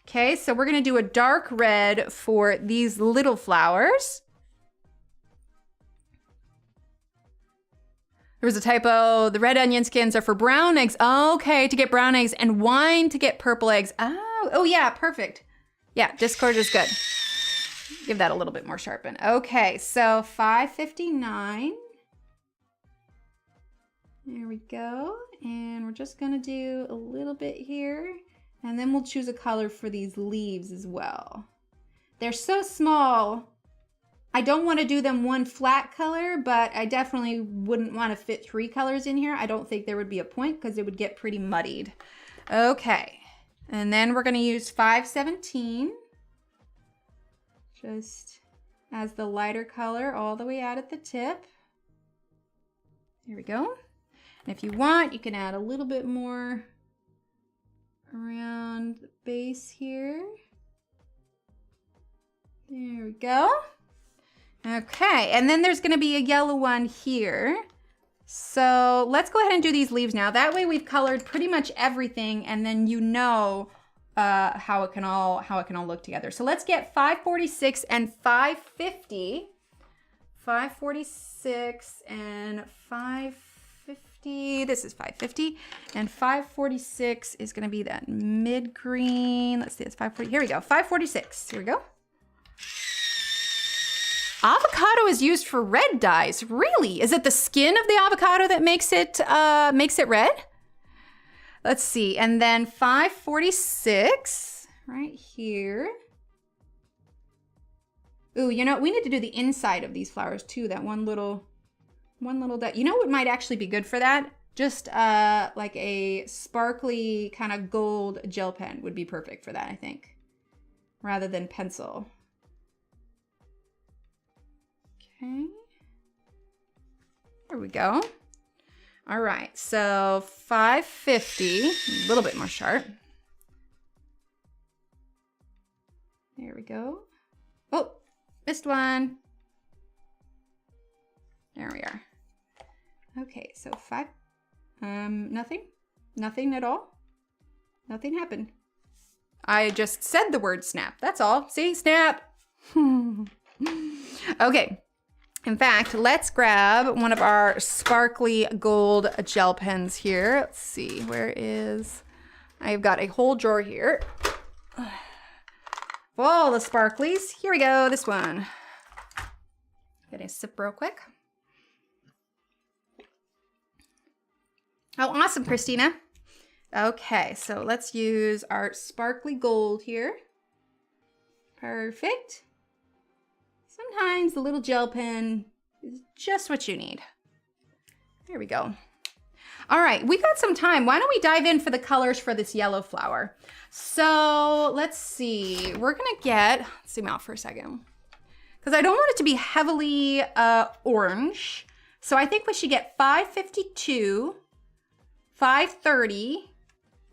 Speaker 1: Okay, so we're gonna do a dark red for these little flowers. There was a typo. The red onion skins are for brown eggs. Okay, to get brown eggs, and wine to get purple eggs. Oh yeah, perfect. Yeah, Discord is good. Give that a little bit more sharpen. Okay, so 559. There we go. And we're just gonna do a little bit here. And then we'll choose a color for these leaves as well. They're so small. I don't want to do them one flat color, but I definitely wouldn't want to fit 3 colors in here. I don't think there would be a point because it would get pretty muddied. Okay, and then we're going to use 517 just as the lighter color all the way out at the tip. There we go. And if you want, you can add a little bit more around the base here. There we go. Okay, and then there's gonna be a yellow one here. So let's go ahead and do these leaves now. That way we've colored pretty much everything, and then you know how it can all look together. So let's get 546 and 550. 546 and 550. This is 550, and 546 is gonna be that mid green. Let's see, it's 540. Here we go. 546. Here we go. Avocado is used for red dyes. Really? Is it the skin of the avocado that makes it red? Let's see. And then 546 right here. Ooh, you know, we need to do the inside of these flowers too. That one little dye. You know what might actually be good for that? Just like a sparkly kind of gold gel pen would be perfect for that, I think, rather than pencil. Okay, there we go. All right, so 550, a little bit more sharp. There we go. Oh, missed one. There we are. Okay, so nothing at all. Nothing happened. I just said the word snap, that's all. See, snap. Okay. In fact, let's grab one of our sparkly gold gel pens here. Let's see, where is... I've got a whole drawer here. All the sparklies. Here we go, this one. Get a sip real quick. Oh, awesome, Christina. Okay, so let's use our sparkly gold here. Perfect. Sometimes the little gel pen is just what you need. There we go. All right, we got some time. Why don't we dive in for the colors for this yellow flower? So let's see. We're gonna let's zoom out for a second, because I don't want it to be heavily orange. So I think we should get 552, 530,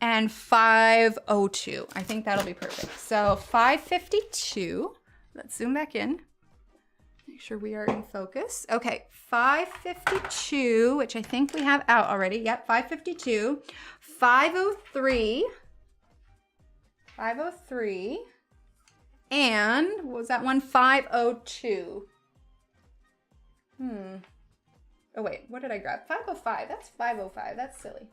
Speaker 1: and 502. I think that'll be perfect. So 552, let's zoom back in. Make sure we are in focus. Okay, 552, which I think we have out already. Yep, 552, 503, 503, and what was that one? 502. Oh wait, what did I grab? 505, that's 505, that's silly.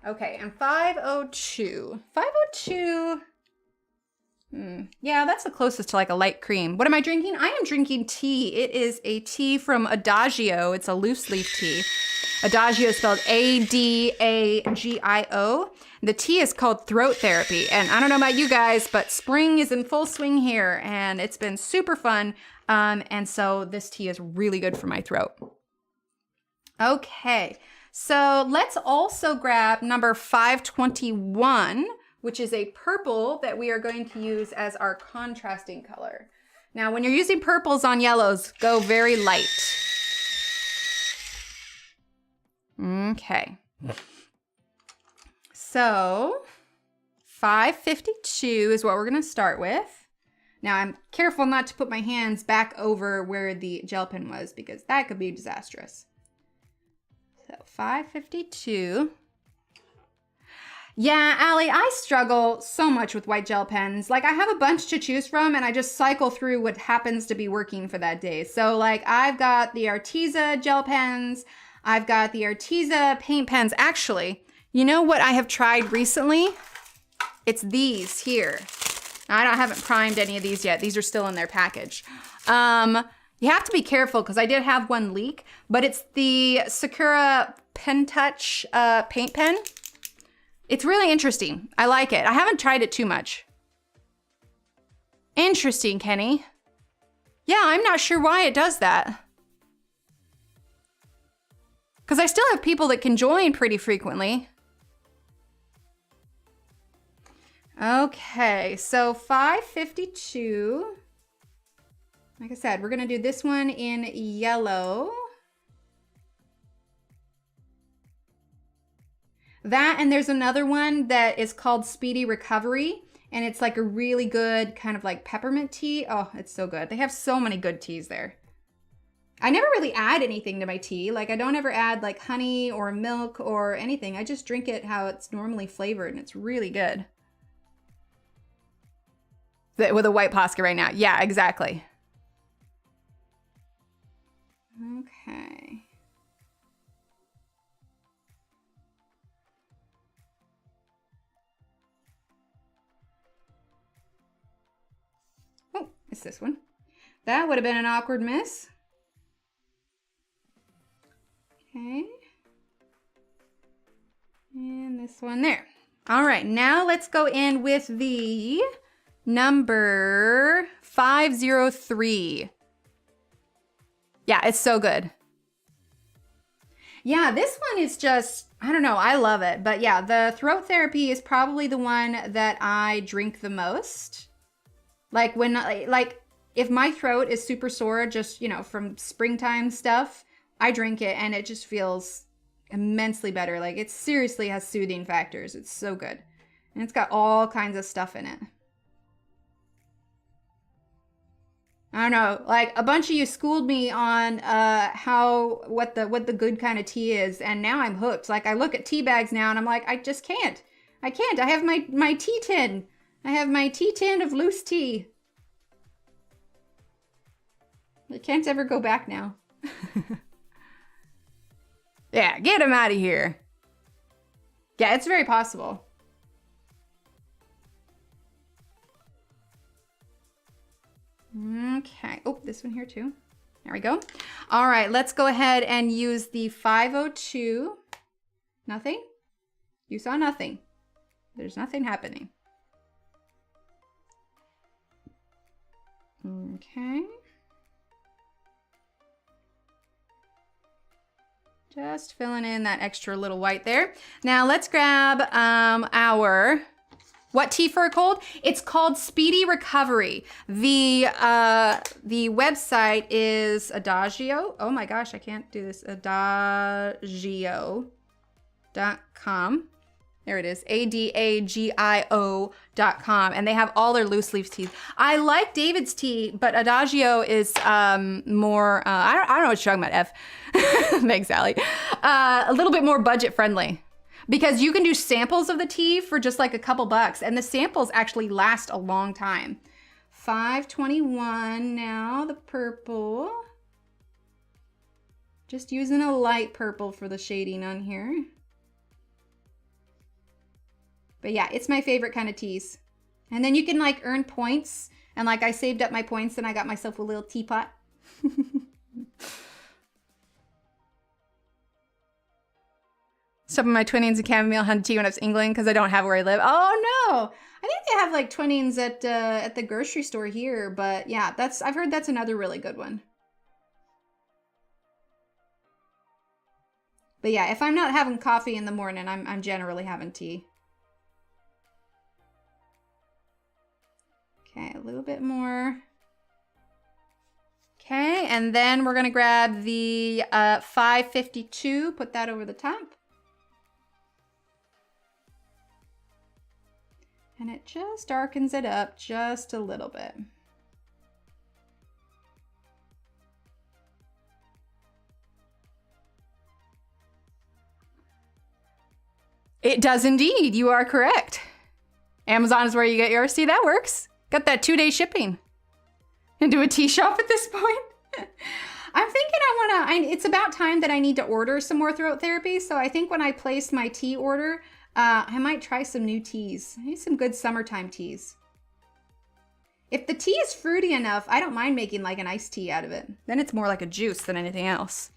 Speaker 1: Okay, and 502. 502. Yeah, that's the closest to like a light cream. What am I drinking? I am drinking tea. It is a tea from Adagio. It's a loose leaf tea. Adagio is spelled A-D-A-G-I-O. The tea is called Throat Therapy. And I don't know about you guys, but spring is in full swing here and it's been super fun. And so this tea is really good for my throat. Okay, so let's also grab number 521, which is a purple that we are going to use as our contrasting color. Now, when you're using purples on yellows, go very light. Okay. So 552 is what we're gonna start with. Now, I'm careful not to put my hands back over where the gel pen was because that could be disastrous. So 552. Yeah, Allie, I struggle so much with white gel pens. Like, I have a bunch to choose from, and I just cycle through what happens to be working for that day. So, like, I've got the Arteza gel pens. I've got the Arteza paint pens. Actually, you know what I have tried recently? It's these here. I haven't primed any of these yet. These are still in their package. You have to be careful because I did have one leak, but it's the Sakura Pen Touch paint pen. It's really interesting. I like it. I haven't tried it too much. Interesting, Kenny. Yeah, I'm not sure why it does that. Because I still have people that can join pretty frequently. Okay, so 552. Like I said, we're gonna do this one in yellow. That, and there's another one that is called Speedy Recovery, and it's like a really good kind of like peppermint tea. Oh, it's so good. They have so many good teas there. I never really add anything to my tea. Like I don't ever add like honey or milk or anything. I just drink it how it's normally flavored, and it's really good. With a white Posca right now. Yeah, exactly. Okay. Oh, it's this one. That would have been an awkward miss. Okay. And this one there. All right, now let's go in with the number 503. Yeah, it's so good. Yeah, this one is just, I don't know, I love it. But yeah, the throat therapy is probably the one that I drink the most. Like when, like if my throat is super sore, just, you know, from springtime stuff, I drink it and it just feels immensely better. Like it seriously has soothing factors. It's so good. And it's got all kinds of stuff in it. I don't know, like a bunch of you schooled me on what the good kind of tea is, and now I'm hooked. Like I look at tea bags now and I'm like, I just can't. I can't. I have my tea tin. I have my tea tin of loose tea. I can't ever go back now. Yeah, get him out of here. Yeah, it's very possible. Okay. Oh, this one here too. There we go. All right, let's go ahead and use the 502. Nothing? You saw nothing. There's nothing happening. Okay. Just filling in that extra little white there. Now let's grab our... What tea for a cold? It's called Speedy Recovery. The website is Adagio. Oh my gosh, I can't do this. Adagio.com. There it is. ADAGIO.com. And they have all their loose leaf teas. I like David's tea, but Adagio is more, I don't know what you're talking about, F. Thanks, Allie. A little bit more budget friendly. Because you can do samples of the tea for just like a couple bucks. And the samples actually last a long time. 521 now, the purple. Just using a light purple for the shading on here. But yeah, it's my favorite kind of teas. And then you can like earn points. And like I saved up my points and I got myself a little teapot. Some of my Twinings and chamomile honey tea when I was in England because I don't have where I live. Oh no! I think they have like Twinings at the grocery store here, but yeah, I've heard that's another really good one. But yeah, if I'm not having coffee in the morning, I'm generally having tea. Okay, a little bit more. Okay, and then we're gonna grab the 552, put that over the top. And it just darkens it up just a little bit. It does indeed. You are correct. Amazon is where you get yours. See, that works. Got that 2-day shipping. Into a tea shop at this point. I'm thinking it's about time that I need to order some more throat therapy. So I think when I place my tea order, I might try some new teas. I need some good summertime teas. If the tea is fruity enough, I don't mind making like an iced tea out of it. Then it's more like a juice than anything else.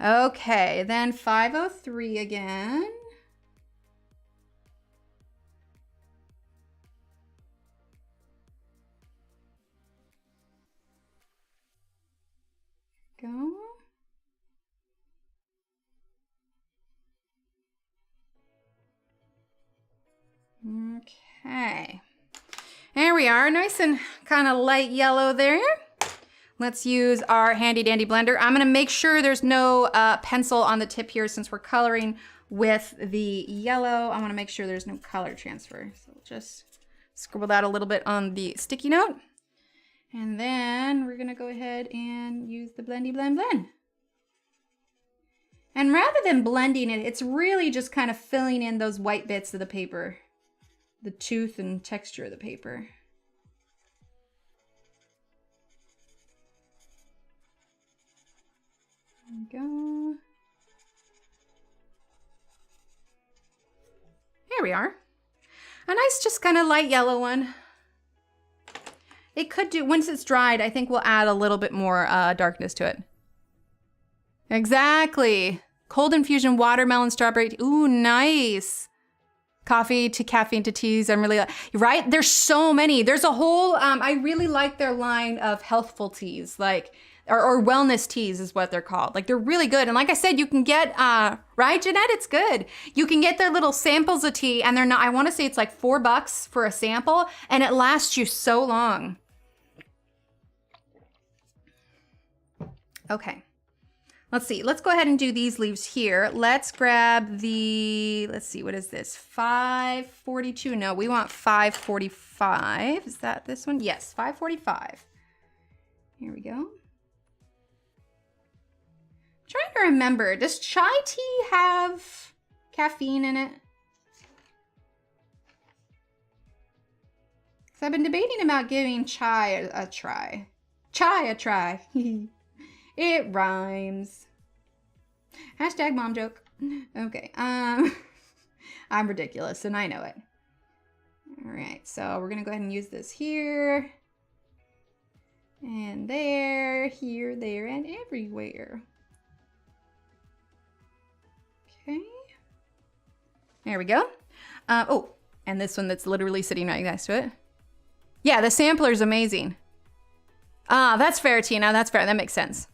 Speaker 1: Okay, then 503 again. Go. Okay. There we are, nice and kind of light yellow there. Let's use our handy dandy blender. I'm gonna make sure there's no pencil on the tip here since we're coloring with the yellow. I wanna make sure there's no color transfer. So we'll just scribble that a little bit on the sticky note. And then we're gonna go ahead and use the blendy blend blend. And rather than blending it, it's really just kind of filling in those white bits of the paper, the tooth and texture of the paper. There we go. There we are. A nice, just kind of light yellow one. It could do, once it's dried, I think we'll add a little bit more darkness to it. Exactly. Cold infusion, watermelon, strawberry. Ooh, nice. Coffee to caffeine to teas. I'm really, right? There's so many. There's a whole, I really like their line of healthful teas, like, or wellness teas is what they're called. Like, they're really good. And like I said, you can get, right, Jeanette? It's good. You can get their little samples of tea, and they're not, I want to say it's like $4 for a sample, and it lasts you so long. Okay. Let's see. Let's go ahead and do these leaves here. Let's grab the, let's see, what is this? 542. No, we want 545. Is that this one? Yes, 545. Here we go. Trying to remember, does chai tea have caffeine in it? So I've been debating about giving chai a try. Chai a try. It rhymes. Hashtag mom joke. Okay. I'm ridiculous and I know it. All right, so we're gonna go ahead and use this here. And there, here, there, and everywhere. Okay. There we go. Oh, and this one that's literally sitting right next to it. Yeah, the sampler is amazing. Ah, that's fair, Tina. That's fair. That makes sense.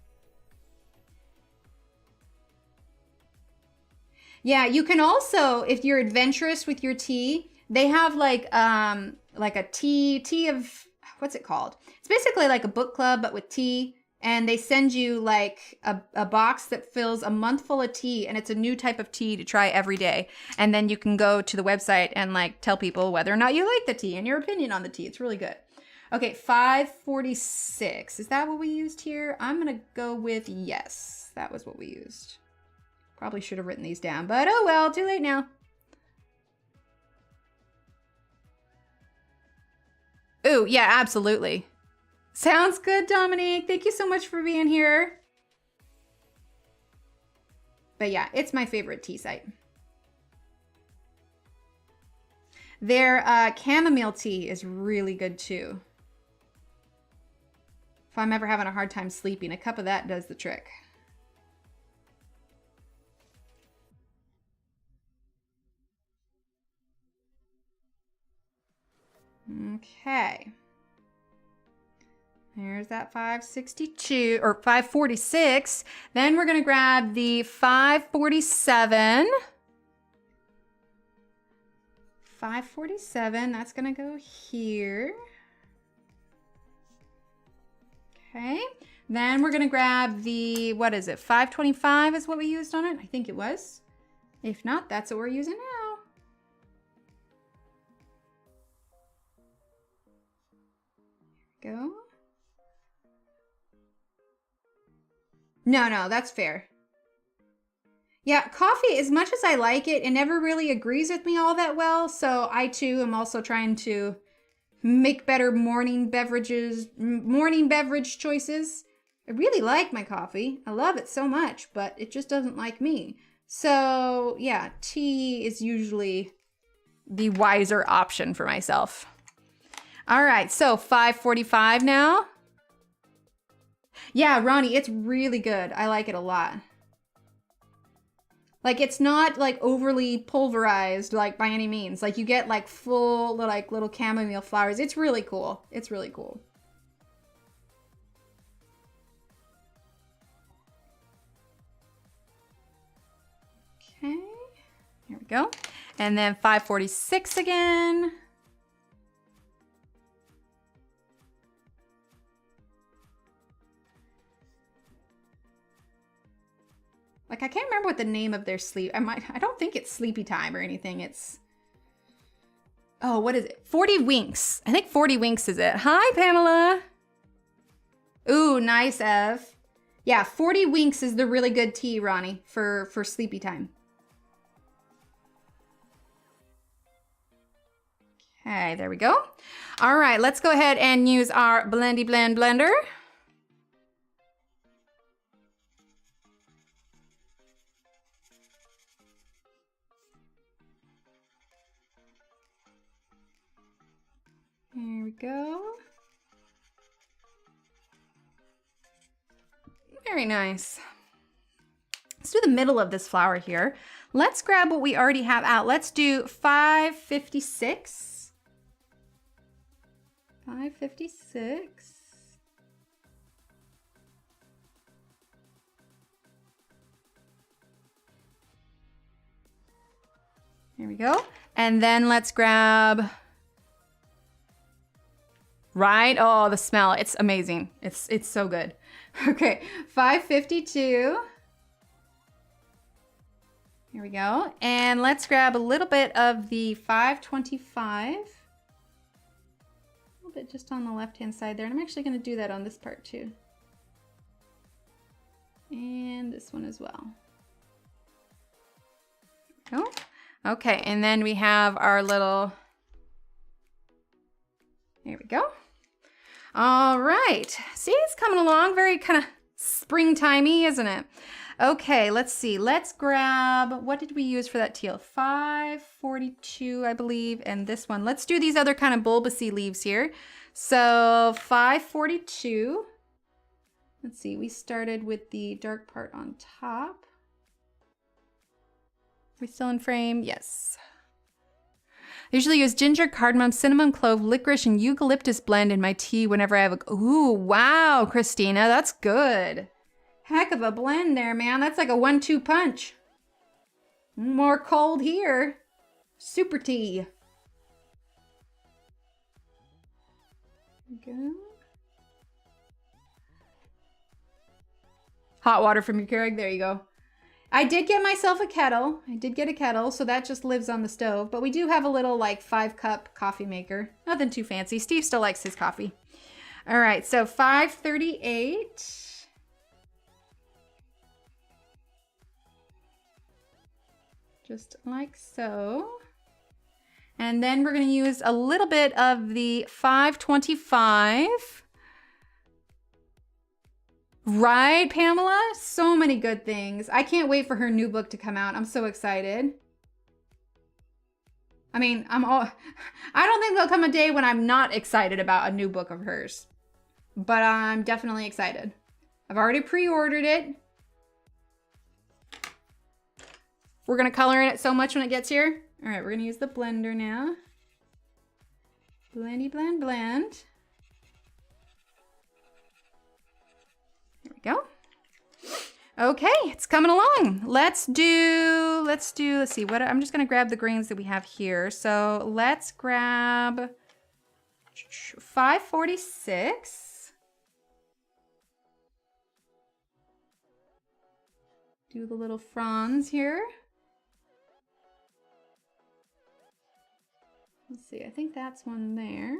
Speaker 1: Yeah, you can also, if you're adventurous with your tea, they have like a tea of, what's it called? It's basically like a book club, but with tea. And they send you like a box that fills a month full of tea, and it's a new type of tea to try every day. And then you can go to the website and like tell people whether or not you like the tea and your opinion on the tea. It's really good. Okay, 546. Is that what we used here? I'm gonna go with yes. That was what we used. Probably should have written these down, but oh well, too late now. Ooh, yeah, absolutely. Sounds good, Dominique. Thank you so much for being here. But yeah, it's my favorite tea site. Their chamomile tea is really good too. If I'm ever having a hard time sleeping, a cup of that does the trick. Okay. There's that 562 or 546. Then we're going to grab the 547. 547, that's going to go here. Okay. Then we're going to grab the, what is it? 525 is what we used on it. I think it was. If not, that's what we're using now. Go. No, that's fair. Yeah, coffee, as much as I like it, it never really agrees with me all that well. So I too am also trying to make better morning beverage choices. I really like my coffee. I love it so much, but it just doesn't like me. So yeah, tea is usually the wiser option for myself. All right, so 5:45 now. Yeah, Ronnie, it's really good. I like it a lot. Like, it's not like overly pulverized, like by any means. Like, you get like full, like little chamomile flowers. It's really cool. It's really cool. Okay, here we go. And then 5:46 again. Like, I can't remember what the name of their sleep. I don't think it's sleepy time or anything. It's, oh, what is it? 40 Winks. I think 40 Winks is it. Hi, Pamela. Ooh, nice, Ev. Yeah, 40 Winks is the really good tea, Ronnie, for sleepy time. Okay, there we go. All right, let's go ahead and use our Blendy Blend blender. There we go. Very nice. Let's do the middle of this flower here. Let's grab what we already have out. Let's do 5:56. 5:56. There we go. And then let's grab, right? Oh, the smell. It's amazing. It's so good. Okay, 5:52. Here we go. And let's grab a little bit of the 5:25. A little bit just on the left-hand side there. And I'm actually going to do that on this part too. And this one as well. There we go. Okay, and then we have our little, there we go. All right, see, it's coming along very kind of springtimey, isn't it? Okay, let's see. Let's grab, what did we use for that teal? 5:42, I believe, and this one. Let's do these other kind of bulbousy leaves here. So 5:42. Let's see, we started with the dark part on top. Are we still in frame? Yes. I usually use ginger, cardamom, cinnamon, clove, licorice, and eucalyptus blend in my tea whenever I have a... Ooh, wow, Christina, that's good. Heck of a blend there, man. That's like a 1-2 punch. More cold here. Super tea. There we go. Hot water from your Keurig. There you go. I did get myself a kettle. I did get a kettle, so that just lives on the stove. But we do have a little like 5-cup coffee maker. Nothing too fancy. Steve still likes his coffee. All right, so 5:38. Just like so. And then we're going to use a little bit of the 5:25. Right, Pamela? So many good things. I can't wait for her new book to come out. I'm so excited. I mean, I don't think there'll come a day when I'm not excited about a new book of hers. But I'm definitely excited. I've already pre-ordered it. We're going to color in it so much when it gets here. All right, we're going to use the blender now. Blendy, blend, blend. There we go. Okay, it's coming along. Let's see, I'm just going to grab the greens that we have here. So let's grab 5:46. Do the little fronds here. Let's see, I think that's one there.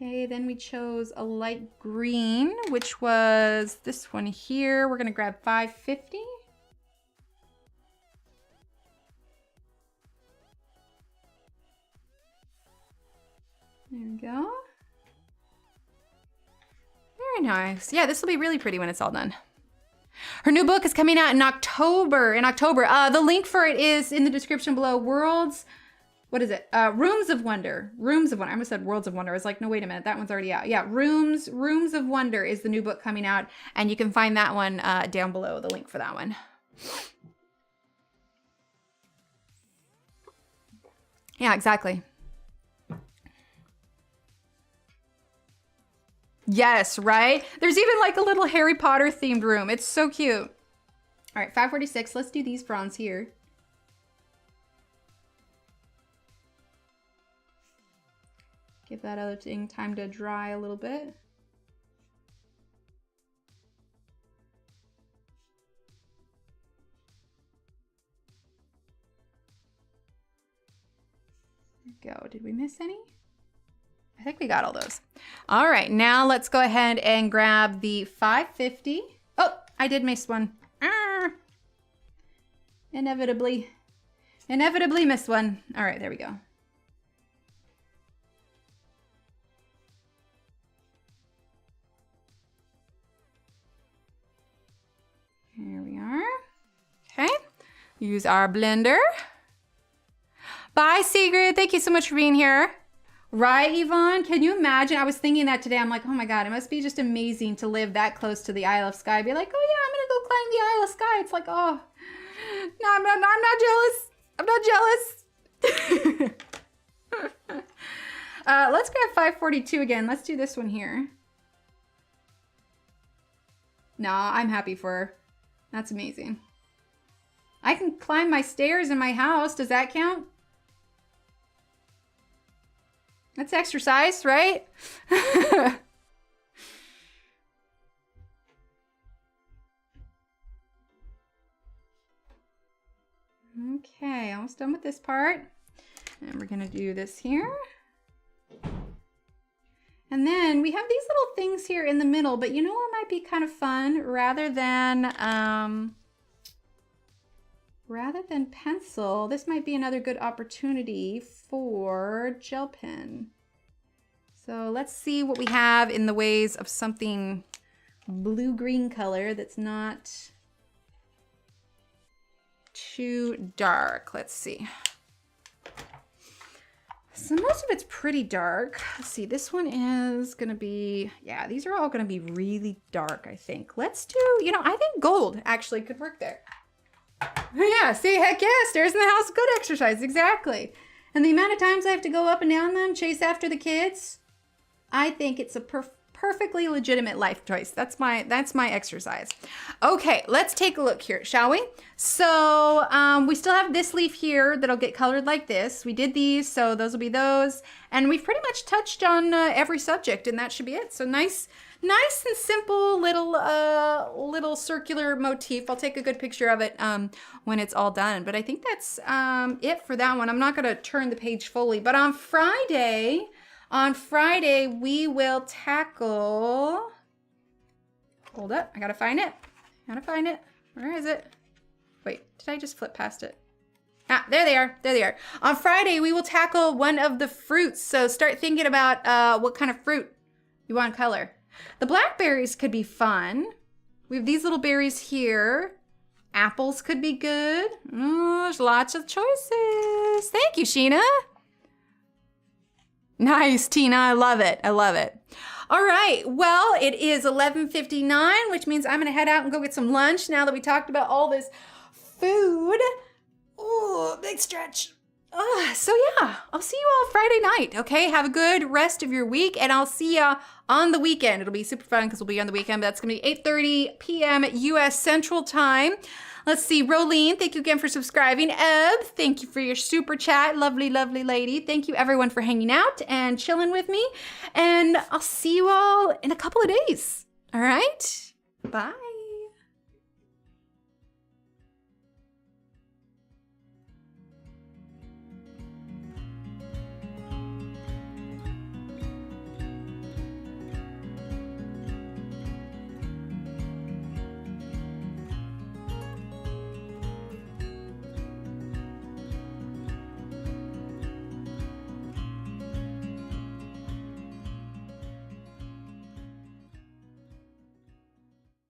Speaker 1: Okay, then we chose a light green, which was this one here. We're gonna grab 550. There we Very nice. Yeah, this will be really pretty when it's all done. Her new book is coming out in October. The link for it is in the description below. What is it? Rooms of Wonder. Rooms of Wonder. I almost said Worlds of Wonder. I was like, no, wait a minute. That one's already out. Yeah, Rooms of Wonder is the new book coming out. And you can find that one down below, the link for that one. Yeah, exactly. Yes, right? There's even like a little Harry Potter themed room. It's so cute. All right, 546. Let's do these bronze here. Give that other thing time to dry a little bit. There we go. Did we miss any? I think we got all those. All right, now let's go ahead and grab the 550. Oh, I did miss one. Inevitably missed one. All right, there we go. Here we are. Okay, use our blender. Bye, Sigrid. Thank you so much for being here. Right, Yvonne? Can you imagine? I was thinking that today. I'm like, oh my God, it must be just amazing to live that close to the Isle of Skye. Be like, oh yeah, I'm gonna go climb the Isle of Skye. It's like, oh, no, I'm not jealous. Let's grab 542 again. Let's do this one here. No, I'm happy for her. That's amazing. I can climb my stairs in my house. Does that count? That's exercise, right? Okay, almost done with this part. And we're gonna do this here. And then we have these little things here in the middle, but you know what might be kind of fun? Rather than pencil, this might be another good opportunity for gel pen. So let's see what we have in the ways of something blue-green color that's not too dark. Let's see. So most of it's pretty dark. Let's see, this one is gonna be, yeah, these are all gonna be really dark, I think. Let's do, you know, I think gold actually could work there. Yeah, see, heck yeah, stairs in the house, good exercise, exactly. And the amount of times I have to go up and down them, chase after the kids, I think it's a perfectly legitimate life choice. That's my exercise. Okay, let's take a look here, shall we? So we still have this leaf here that'll get colored like this. We did these, so those will be those. And we've pretty much touched on every subject, and that should be it. So nice and simple little circular motif. I'll take a good picture of it when it's all done. But I think that's it for that one. I'm not gonna turn the page fully, but on Friday, we will tackle, hold up, I gotta find it. Where is it? Wait, did I just flip past it? Ah, there they are. On Friday, we will tackle one of the fruits. So start thinking about what kind of fruit you want to color. The blackberries could be fun. We have these little berries here. Apples could be good. Oh, there's lots of choices. Thank you, Sheena. Nice, Tina. I love it. All right. Well, it is 11:59, which means I'm going to head out and go get some lunch now that we talked about all this food. Oh, big stretch. So yeah, I'll see you all Friday night, okay? Have a good rest of your week, and I'll see ya on the weekend. It'll be super fun because we'll be on the weekend, but that's going to be 8:30 p.m. U.S. Central Time. Let's see, Rolene, thank you again for subscribing. Eb, thank you for your super chat. Lovely, lovely lady. Thank you everyone for hanging out and chilling with me, and I'll see you all in a couple of days. All right? Bye.